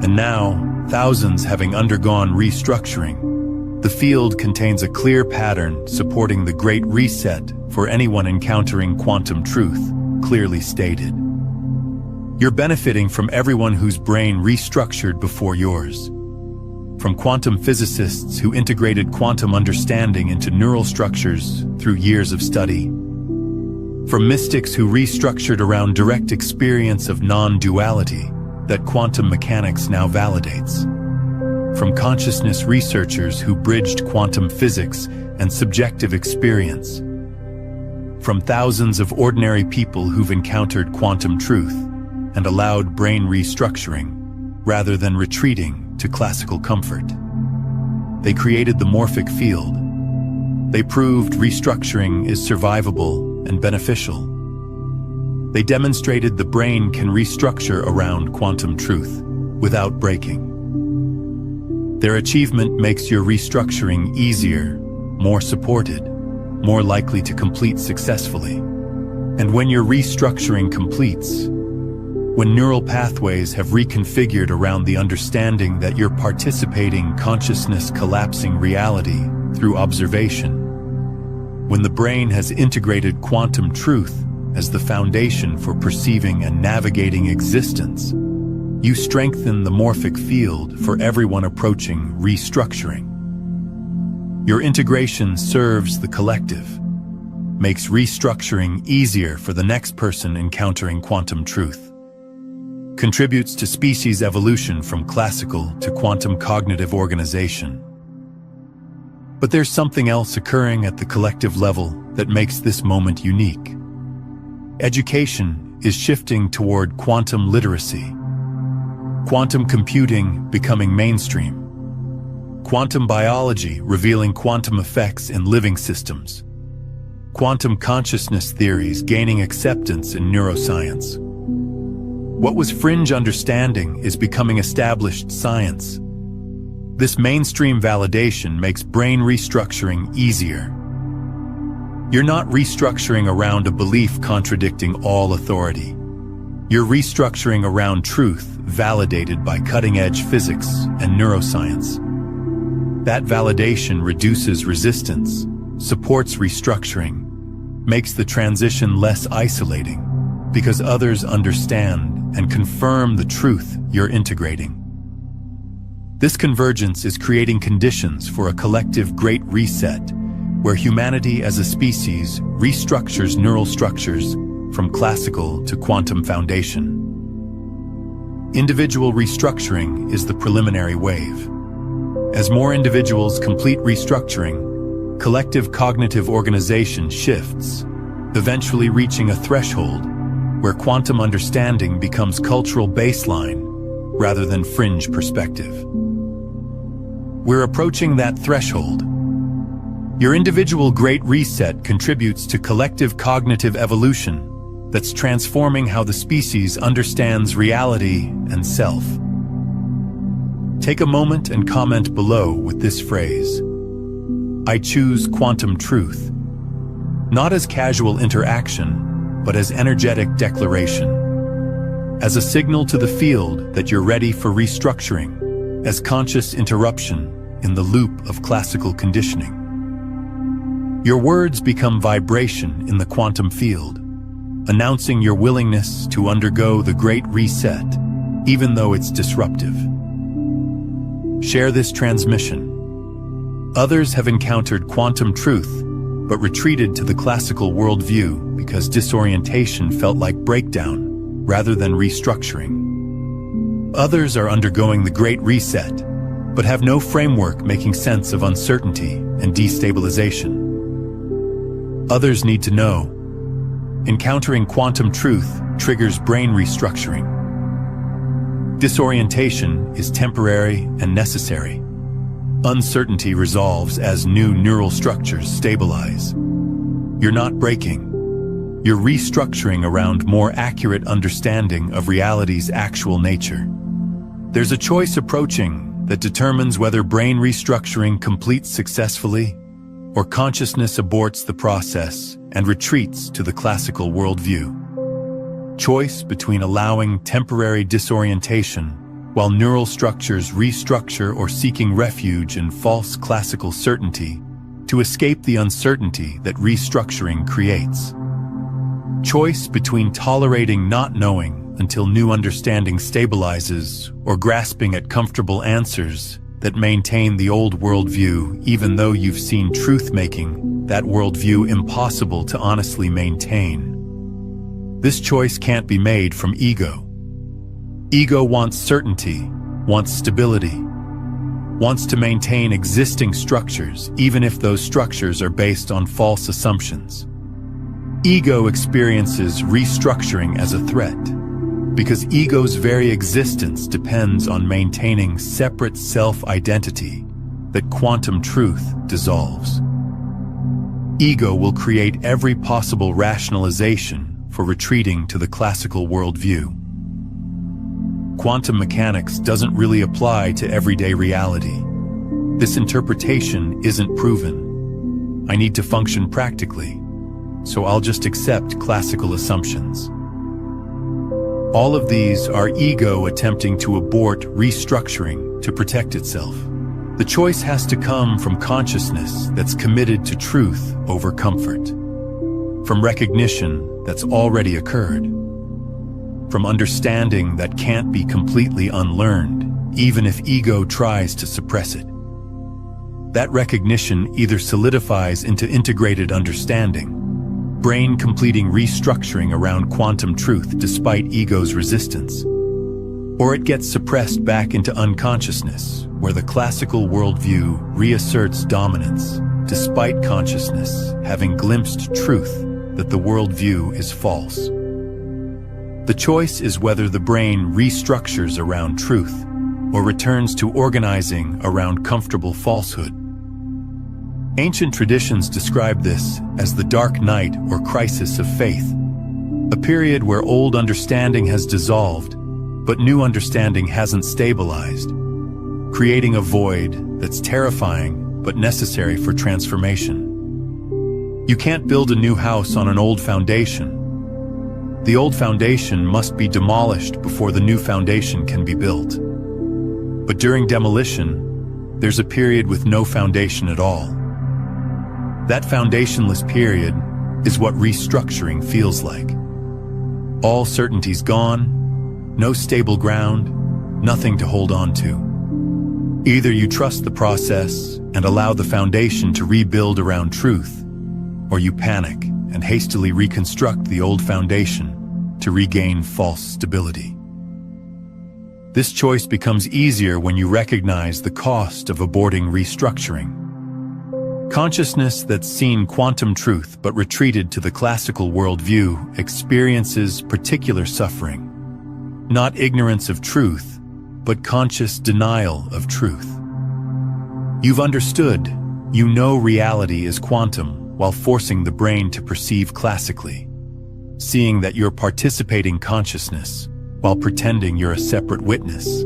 S1: And now, thousands having undergone restructuring, the field contains a clear pattern supporting the Great Reset for anyone encountering quantum truth, clearly stated. You're benefiting from everyone whose brain restructured before yours. From quantum physicists who integrated quantum understanding into neural structures through years of study. From mystics who restructured around direct experience of non-duality that quantum mechanics now validates. From consciousness researchers who bridged quantum physics and subjective experience. From thousands of ordinary people who've encountered quantum truth and allowed brain restructuring, rather than retreating to classical comfort. They created the morphic field. They proved restructuring is survivable and beneficial. They demonstrated the brain can restructure around quantum truth without breaking. Their achievement makes your restructuring easier, more supported, more likely to complete successfully. And when your restructuring completes, when neural pathways have reconfigured around the understanding that you're participating consciousness collapsing reality through observation, when the brain has integrated quantum truth as the foundation for perceiving and navigating existence, you strengthen the morphic field for everyone approaching restructuring. Your integration serves the collective, makes restructuring easier for the next person encountering quantum truth, contributes to species evolution from classical to quantum cognitive organization. But there's something else occurring at the collective level that makes this moment unique. Education is shifting toward quantum literacy, quantum computing becoming mainstream, quantum biology revealing quantum effects in living systems, quantum consciousness theories gaining acceptance in neuroscience. What was fringe understanding is becoming established science. This mainstream validation makes brain restructuring easier. You're not restructuring around a belief contradicting all authority. You're restructuring around truth validated by cutting-edge physics and neuroscience. That validation reduces resistance, supports restructuring, makes the transition less isolating, because others understand and confirm the truth you're integrating. This convergence is creating conditions for a collective great reset, where humanity as a species restructures neural structures from classical to quantum foundation. Individual restructuring is the preliminary wave. As more individuals complete restructuring, collective cognitive organization shifts, eventually reaching a threshold where quantum understanding becomes cultural baseline rather than fringe perspective. We're approaching that threshold. Your individual great reset contributes to collective cognitive evolution that's transforming how the species understands reality and self. Take a moment and comment below with this phrase: I choose quantum truth, not as casual interaction, but as energetic declaration, as a signal to the field that you're ready for restructuring, as conscious interruption in the loop of classical conditioning. Your words become vibration in the quantum field, announcing your willingness to undergo the great reset, even though it's disruptive. Share this transmission. Others have encountered quantum truth, but retreated to the classical worldview because disorientation felt like breakdown rather than restructuring. Others are undergoing the great reset, but have no framework making sense of uncertainty and destabilization. Others need to know, encountering quantum truth triggers brain restructuring. Disorientation is temporary and necessary. Uncertainty resolves as new neural structures stabilize. You're not breaking. You're restructuring around more accurate understanding of reality's actual nature. There's a choice approaching that determines whether brain restructuring completes successfully or consciousness aborts the process and retreats to the classical worldview. Choice between allowing temporary disorientation while neural structures restructure or seeking refuge in false classical certainty to escape the uncertainty that restructuring creates. Choice between tolerating not knowing until new understanding stabilizes or grasping at comfortable answers that maintain the old worldview even though you've seen truth making that worldview impossible to honestly maintain. This choice can't be made from ego. Ego wants certainty, wants stability, wants to maintain existing structures even if those structures are based on false assumptions. Ego experiences restructuring as a threat because ego's very existence depends on maintaining separate self-identity that quantum truth dissolves. Ego will create every possible rationalization for retreating to the classical worldview. Quantum mechanics doesn't really apply to everyday reality. This interpretation isn't proven. I need to function practically, so I'll just accept classical assumptions. All of these are ego attempting to abort restructuring to protect itself. The choice has to come from consciousness that's committed to truth over comfort, from recognition that's already occurred, from understanding that can't be completely unlearned, even if ego tries to suppress it. That recognition either solidifies into integrated understanding, brain completing restructuring around quantum truth despite ego's resistance, or it gets suppressed back into unconsciousness, where the classical worldview reasserts dominance, despite consciousness having glimpsed truth that the worldview is false. The choice is whether the brain restructures around truth or returns to organizing around comfortable falsehood. Ancient traditions describe this as the dark night or crisis of faith, a period where old understanding has dissolved, but new understanding hasn't stabilized, creating a void that's terrifying but necessary for transformation. You can't build a new house on an old foundation. The old foundation must be demolished before the new foundation can be built. But during demolition, there's a period with no foundation at all. That foundationless period is what restructuring feels like. All certainty's gone, no stable ground, nothing to hold on to. Either you trust the process and allow the foundation to rebuild around truth, or you panic and hastily reconstruct the old foundation to regain false stability. This choice becomes easier when you recognize the cost of aborting restructuring. Consciousness that's seen quantum truth but retreated to the classical worldview experiences particular suffering. Not ignorance of truth, but conscious denial of truth. You've understood, you know reality is quantum while forcing the brain to perceive classically, seeing that you're participating consciousness while pretending you're a separate witness.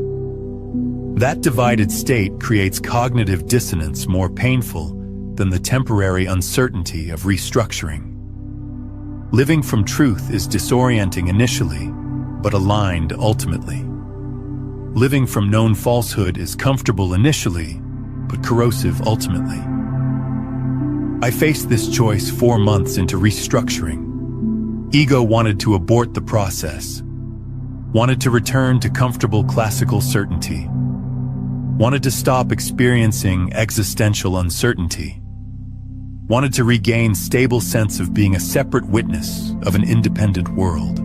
S1: That divided state creates cognitive dissonance more painful than the temporary uncertainty of restructuring. Living from truth is disorienting initially, but aligned ultimately. Living from known falsehood is comfortable initially, but corrosive ultimately. I faced this choice 4 months into restructuring. Ego wanted to abort the process, wanted to return to comfortable classical certainty, wanted to stop experiencing existential uncertainty, wanted to regain stable sense of being a separate witness of an independent world.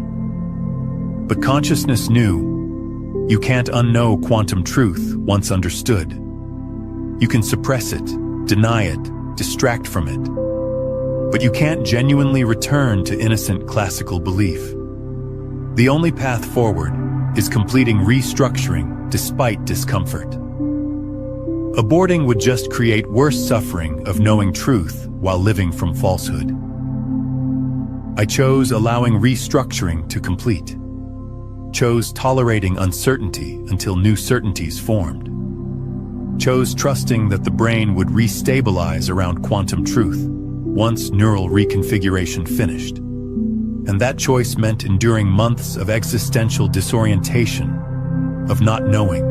S1: But consciousness knew, you can't unknow quantum truth once understood. You can suppress it, deny it, distract from it, but you can't genuinely return to innocent classical belief. The only path forward is completing restructuring despite discomfort. Aborting would just create worse suffering of knowing truth while living from falsehood. I chose allowing restructuring to complete. Chose tolerating uncertainty until new certainties formed. Chose trusting that the brain would restabilize around quantum truth once neural reconfiguration finished. And that choice meant enduring months of existential disorientation, of not knowing,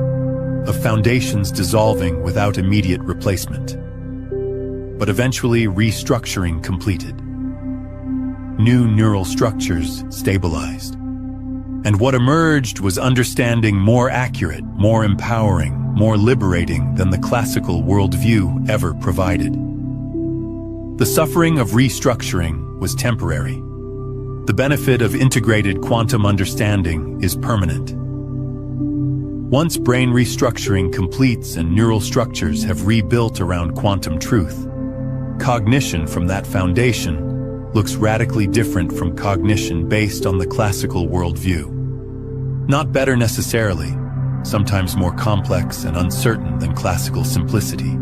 S1: of foundations dissolving without immediate replacement. But eventually restructuring completed. New neural structures stabilized. And what emerged was understanding more accurate, more empowering, more liberating than the classical worldview ever provided. The suffering of restructuring was temporary. The benefit of integrated quantum understanding is permanent. Once brain restructuring completes and neural structures have rebuilt around quantum truth, cognition from that foundation looks radically different from cognition based on the classical worldview. Not better necessarily, sometimes more complex and uncertain than classical simplicity,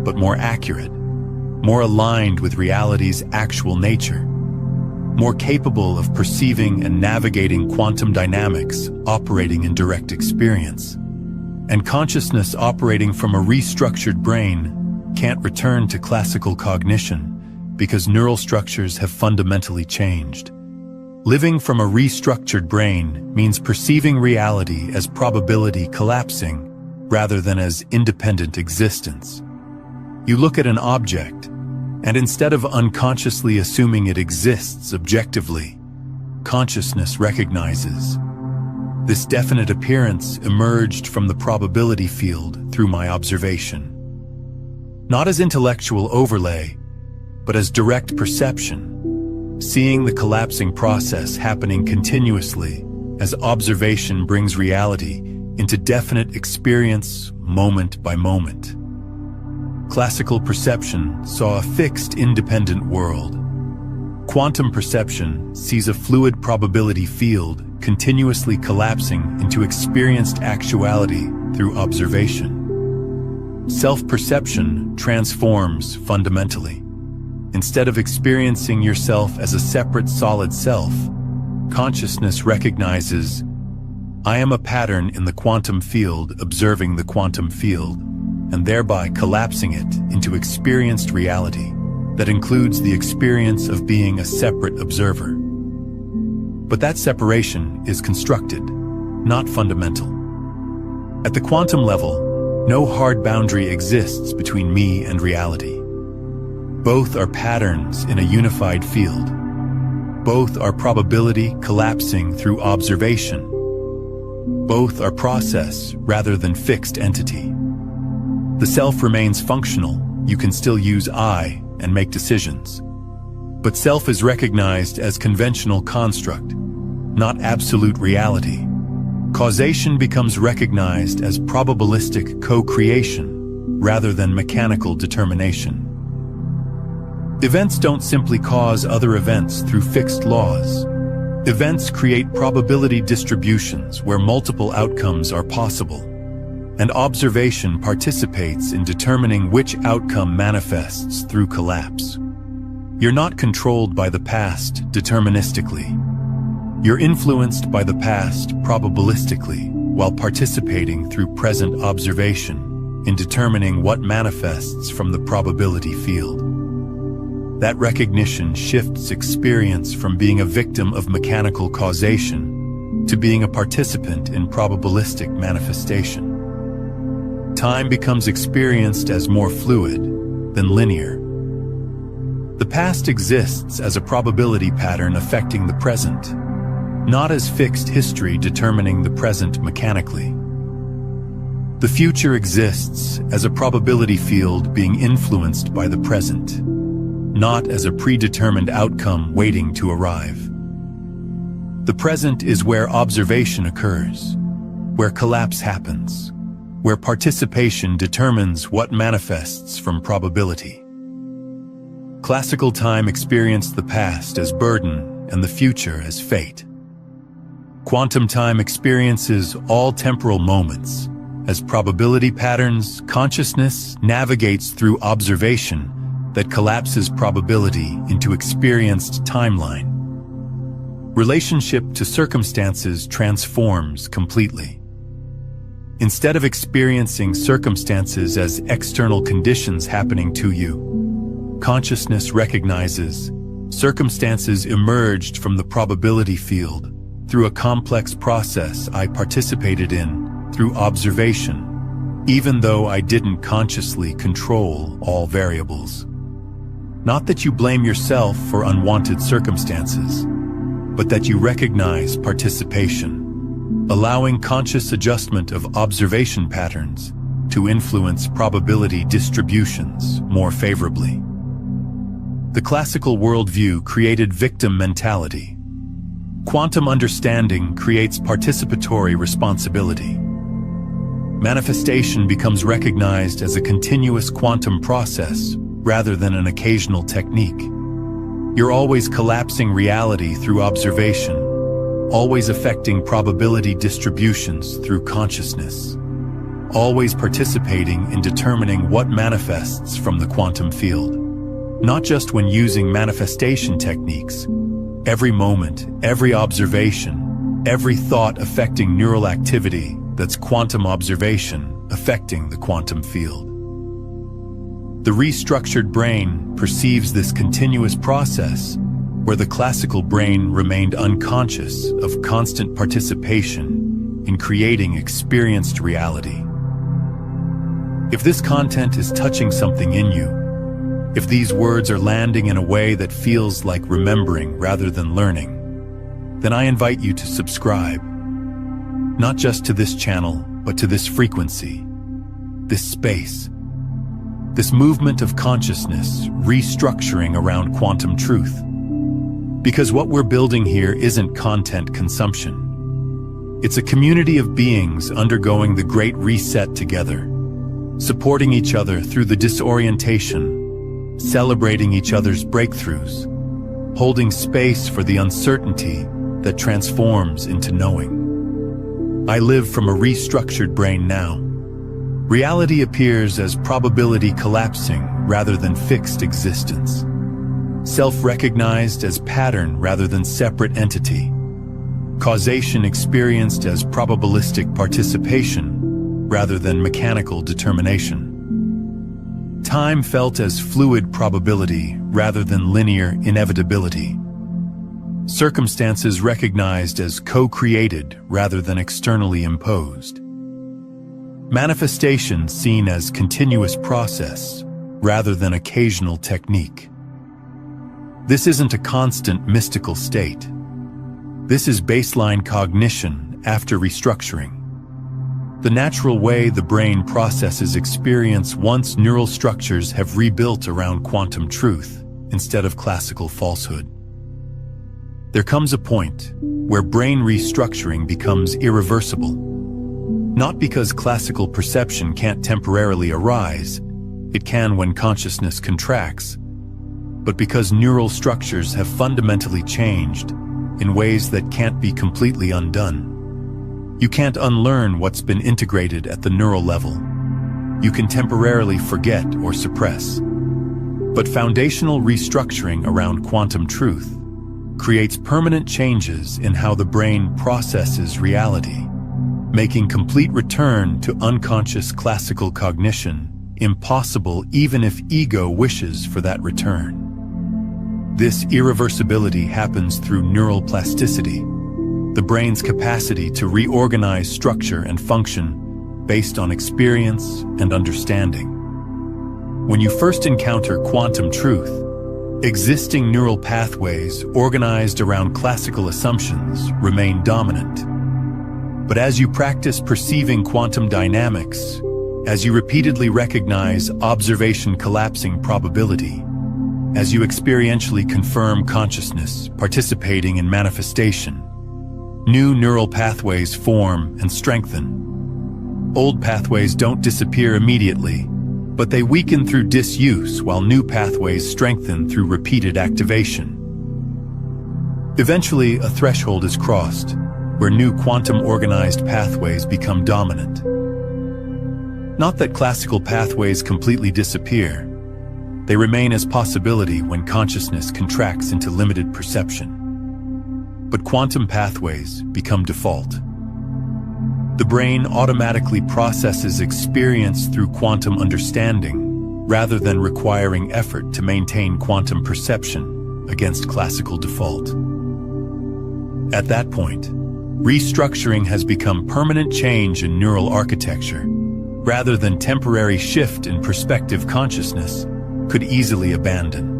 S1: but more accurate, more aligned with reality's actual nature, more capable of perceiving and navigating quantum dynamics operating in direct experience. And consciousness operating from a restructured brain can't return to classical cognition because neural structures have fundamentally changed. Living from a restructured brain means perceiving reality as probability collapsing rather than as independent existence. You look at an object, and instead of unconsciously assuming it exists objectively, consciousness recognizes. This definite appearance emerged from the probability field through my observation. Not as intellectual overlay, but as direct perception, seeing the collapsing process happening continuously as observation brings reality into definite experience moment by moment. Classical perception saw a fixed, independent world. Quantum perception sees a fluid probability field continuously collapsing into experienced actuality through observation. Self-perception transforms fundamentally. Instead of experiencing yourself as a separate solid self, consciousness recognizes, I am a pattern in the quantum field observing the quantum field, and thereby collapsing it into experienced reality that includes the experience of being a separate observer. But that separation is constructed, not fundamental. At the quantum level, no hard boundary exists between me and reality. Both are patterns in a unified field. Both are probability collapsing through observation. Both are process rather than fixed entity. The self remains functional. You can still use I and make decisions. But self is recognized as conventional construct, not absolute reality. Causation becomes recognized as probabilistic co-creation rather than mechanical determination. Events don't simply cause other events through fixed laws. Events create probability distributions where multiple outcomes are possible, and observation participates in determining which outcome manifests through collapse. You're not controlled by the past deterministically. You're influenced by the past probabilistically while participating through present observation in determining what manifests from the probability field. That recognition shifts experience from being a victim of mechanical causation to being a participant in probabilistic manifestation. Time becomes experienced as more fluid than linear. The past exists as a probability pattern affecting the present, not as fixed history determining the present mechanically. The future exists as a probability field being influenced by the present, not as a predetermined outcome waiting to arrive. The present is where observation occurs, where collapse happens, where participation determines what manifests from probability. Classical time experienced the past as burden and the future as fate. Quantum time experiences all temporal moments as probability patterns. Consciousness navigates through observation that collapses probability into experienced timeline. Relationship to circumstances transforms completely. Instead of experiencing circumstances as external conditions happening to you, consciousness recognizes circumstances emerged from the probability field through a complex process I participated in through observation, even though I didn't consciously control all variables. Not that you blame yourself for unwanted circumstances, but that you recognize participation, allowing conscious adjustment of observation patterns to influence probability distributions more favorably. The classical worldview created victim mentality. Quantum understanding creates participatory responsibility. Manifestation becomes recognized as a continuous quantum process rather than an occasional technique. You're always collapsing reality through observation, always affecting probability distributions through consciousness, always participating in determining what manifests from the quantum field. Not just when using manifestation techniques, every moment, every observation, every thought affecting neural activity that's quantum observation affecting the quantum field. The restructured brain perceives this continuous process where the classical brain remained unconscious of constant participation in creating experienced reality. If this content is touching something in you, if these words are landing in a way that feels like remembering rather than learning, then I invite you to subscribe, not just to this channel, but to this frequency, this space, this movement of consciousness restructuring around quantum truth. Because what we're building here isn't content consumption. It's a community of beings undergoing the Great Reset together, supporting each other through the disorientation, celebrating each other's breakthroughs, holding space for the uncertainty that transforms into knowing. I live from a restructured brain now. Reality appears as probability collapsing rather than fixed existence. Self-recognized as pattern rather than separate entity. Causation experienced as probabilistic participation rather than mechanical determination. Time felt as fluid probability rather than linear inevitability. Circumstances recognized as co-created rather than externally imposed. Manifestation seen as continuous process rather than occasional technique. This isn't a constant mystical state. This is baseline cognition after restructuring. The natural way the brain processes experience once neural structures have rebuilt around quantum truth instead of classical falsehood. There comes a point where brain restructuring becomes irreversible. Not because classical perception can't temporarily arise, it can when consciousness contracts, but because neural structures have fundamentally changed in ways that can't be completely undone. You can't unlearn what's been integrated at the neural level. You can temporarily forget or suppress. But foundational restructuring around quantum truth creates permanent changes in how the brain processes reality, making complete return to unconscious classical cognition impossible even if ego wishes for that return. This irreversibility happens through neural plasticity, the brain's capacity to reorganize structure and function based on experience and understanding. When you first encounter quantum truth, existing neural pathways organized around classical assumptions remain dominant. But as you practice perceiving quantum dynamics, as you repeatedly recognize observation collapsing probability, as you experientially confirm consciousness participating in manifestation, new neural pathways form and strengthen. Old pathways don't disappear immediately, but they weaken through disuse while new pathways strengthen through repeated activation. Eventually, a threshold is crossed, where new quantum-organized pathways become dominant. Not that classical pathways completely disappear. They remain as possibility when consciousness contracts into limited perception. But quantum pathways become default. The brain automatically processes experience through quantum understanding rather than requiring effort to maintain quantum perception against classical default. At that point, restructuring has become permanent change in neural architecture, rather than temporary shift in perspective consciousness could easily abandon.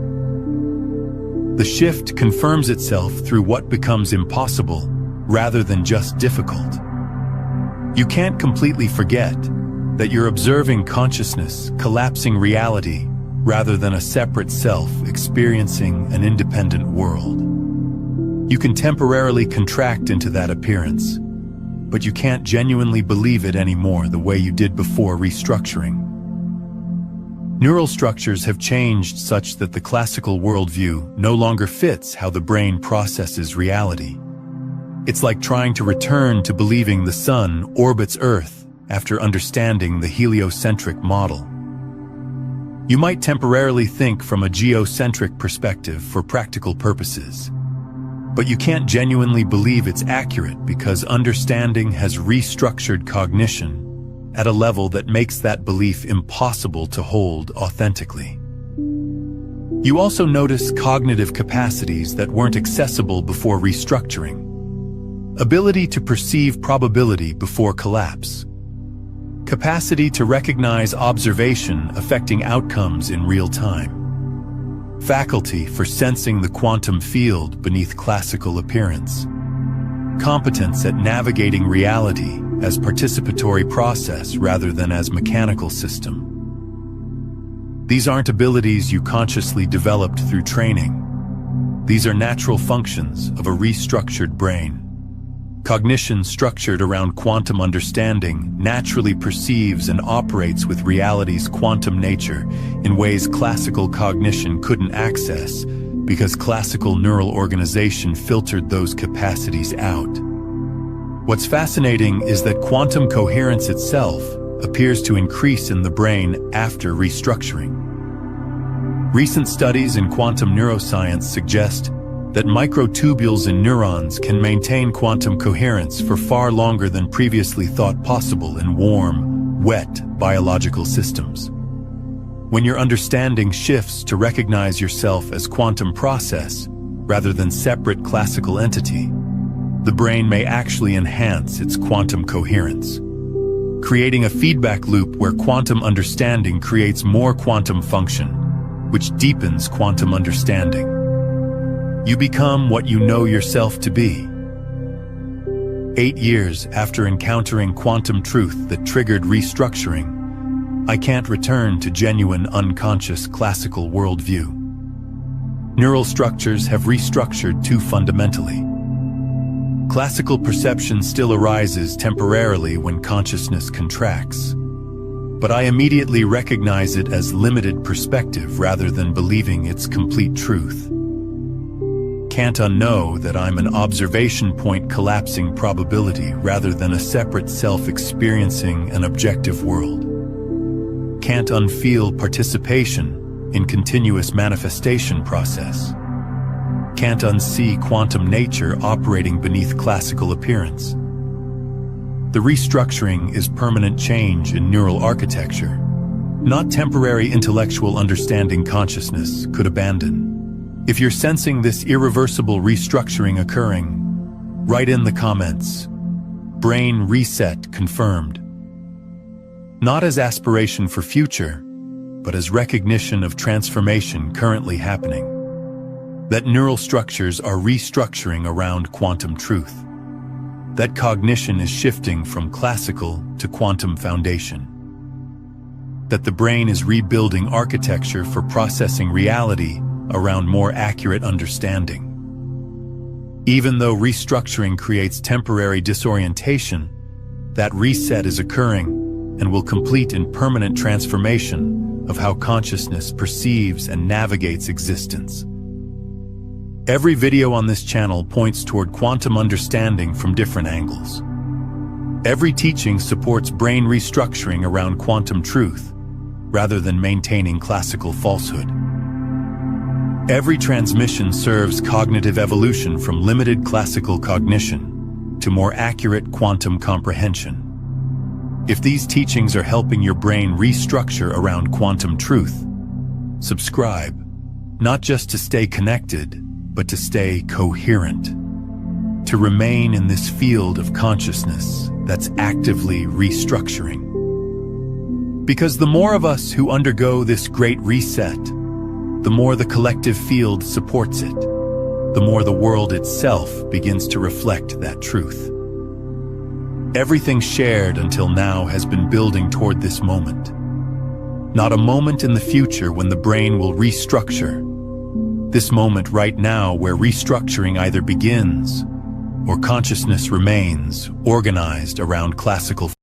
S1: The shift confirms itself through what becomes impossible rather than just difficult. You can't completely forget that you're observing consciousness collapsing reality rather than a separate self experiencing an independent world. You can temporarily contract into that appearance, but you can't genuinely believe it anymore the way you did before restructuring. Neural structures have changed such that the classical worldview no longer fits how the brain processes reality. It's like trying to return to believing the sun orbits Earth after understanding the heliocentric model. You might temporarily think from a geocentric perspective for practical purposes. But you can't genuinely believe it's accurate because understanding has restructured cognition at a level that makes that belief impossible to hold authentically. You also notice cognitive capacities that weren't accessible before restructuring. Ability to perceive probability before collapse. Capacity to recognize observation affecting outcomes in real time. Faculty for sensing the quantum field beneath classical appearance. Competence at navigating reality as participatory process rather than as mechanical system. These aren't abilities you consciously developed through training. These are natural functions of a restructured brain. Cognition structured around quantum understanding naturally perceives and operates with reality's quantum nature in ways classical cognition couldn't access because classical neural organization filtered those capacities out. What's fascinating is that quantum coherence itself appears to increase in the brain after restructuring. Recent studies in quantum neuroscience suggest that microtubules in neurons can maintain quantum coherence for far longer than previously thought possible in warm, wet biological systems. When your understanding shifts to recognize yourself as quantum process rather than separate classical entity, the brain may actually enhance its quantum coherence, creating a feedback loop where quantum understanding creates more quantum function, which deepens quantum understanding. You become what you know yourself to be. 8 years after encountering quantum truth that triggered restructuring, I can't return to genuine unconscious classical worldview. Neural structures have restructured too fundamentally. Classical perception still arises temporarily when consciousness contracts, but I immediately recognize it as limited perspective rather than believing its complete truth. Can't unknow that I'm an observation point collapsing probability rather than a separate self experiencing an objective world. Can't unfeel participation in continuous manifestation process. Can't unsee quantum nature operating beneath classical appearance. The restructuring is permanent change in neural architecture, not temporary intellectual understanding consciousness could abandon. If you're sensing this irreversible restructuring occurring, write in the comments, brain reset confirmed. Not as aspiration for future, but as recognition of transformation currently happening. That neural structures are restructuring around quantum truth. That cognition is shifting from classical to quantum foundation. That the brain is rebuilding architecture for processing reality around more accurate understanding. Even though restructuring creates temporary disorientation, that reset is occurring and will complete in permanent transformation of how consciousness perceives and navigates existence. Every video on this channel points toward quantum understanding from different angles. Every teaching supports brain restructuring around quantum truth, rather than maintaining classical falsehood. Every transmission serves cognitive evolution from limited classical cognition to more accurate quantum comprehension. If these teachings are helping your brain restructure around quantum truth, subscribe, not just to stay connected, but to stay coherent, to remain in this field of consciousness that's actively restructuring. Because the more of us who undergo this great reset, the more the collective field supports it, the more the world itself begins to reflect that truth. Everything shared until now has been building toward this moment. Not a moment in the future when the brain will restructure. This moment right now where restructuring either begins or consciousness remains organized around classical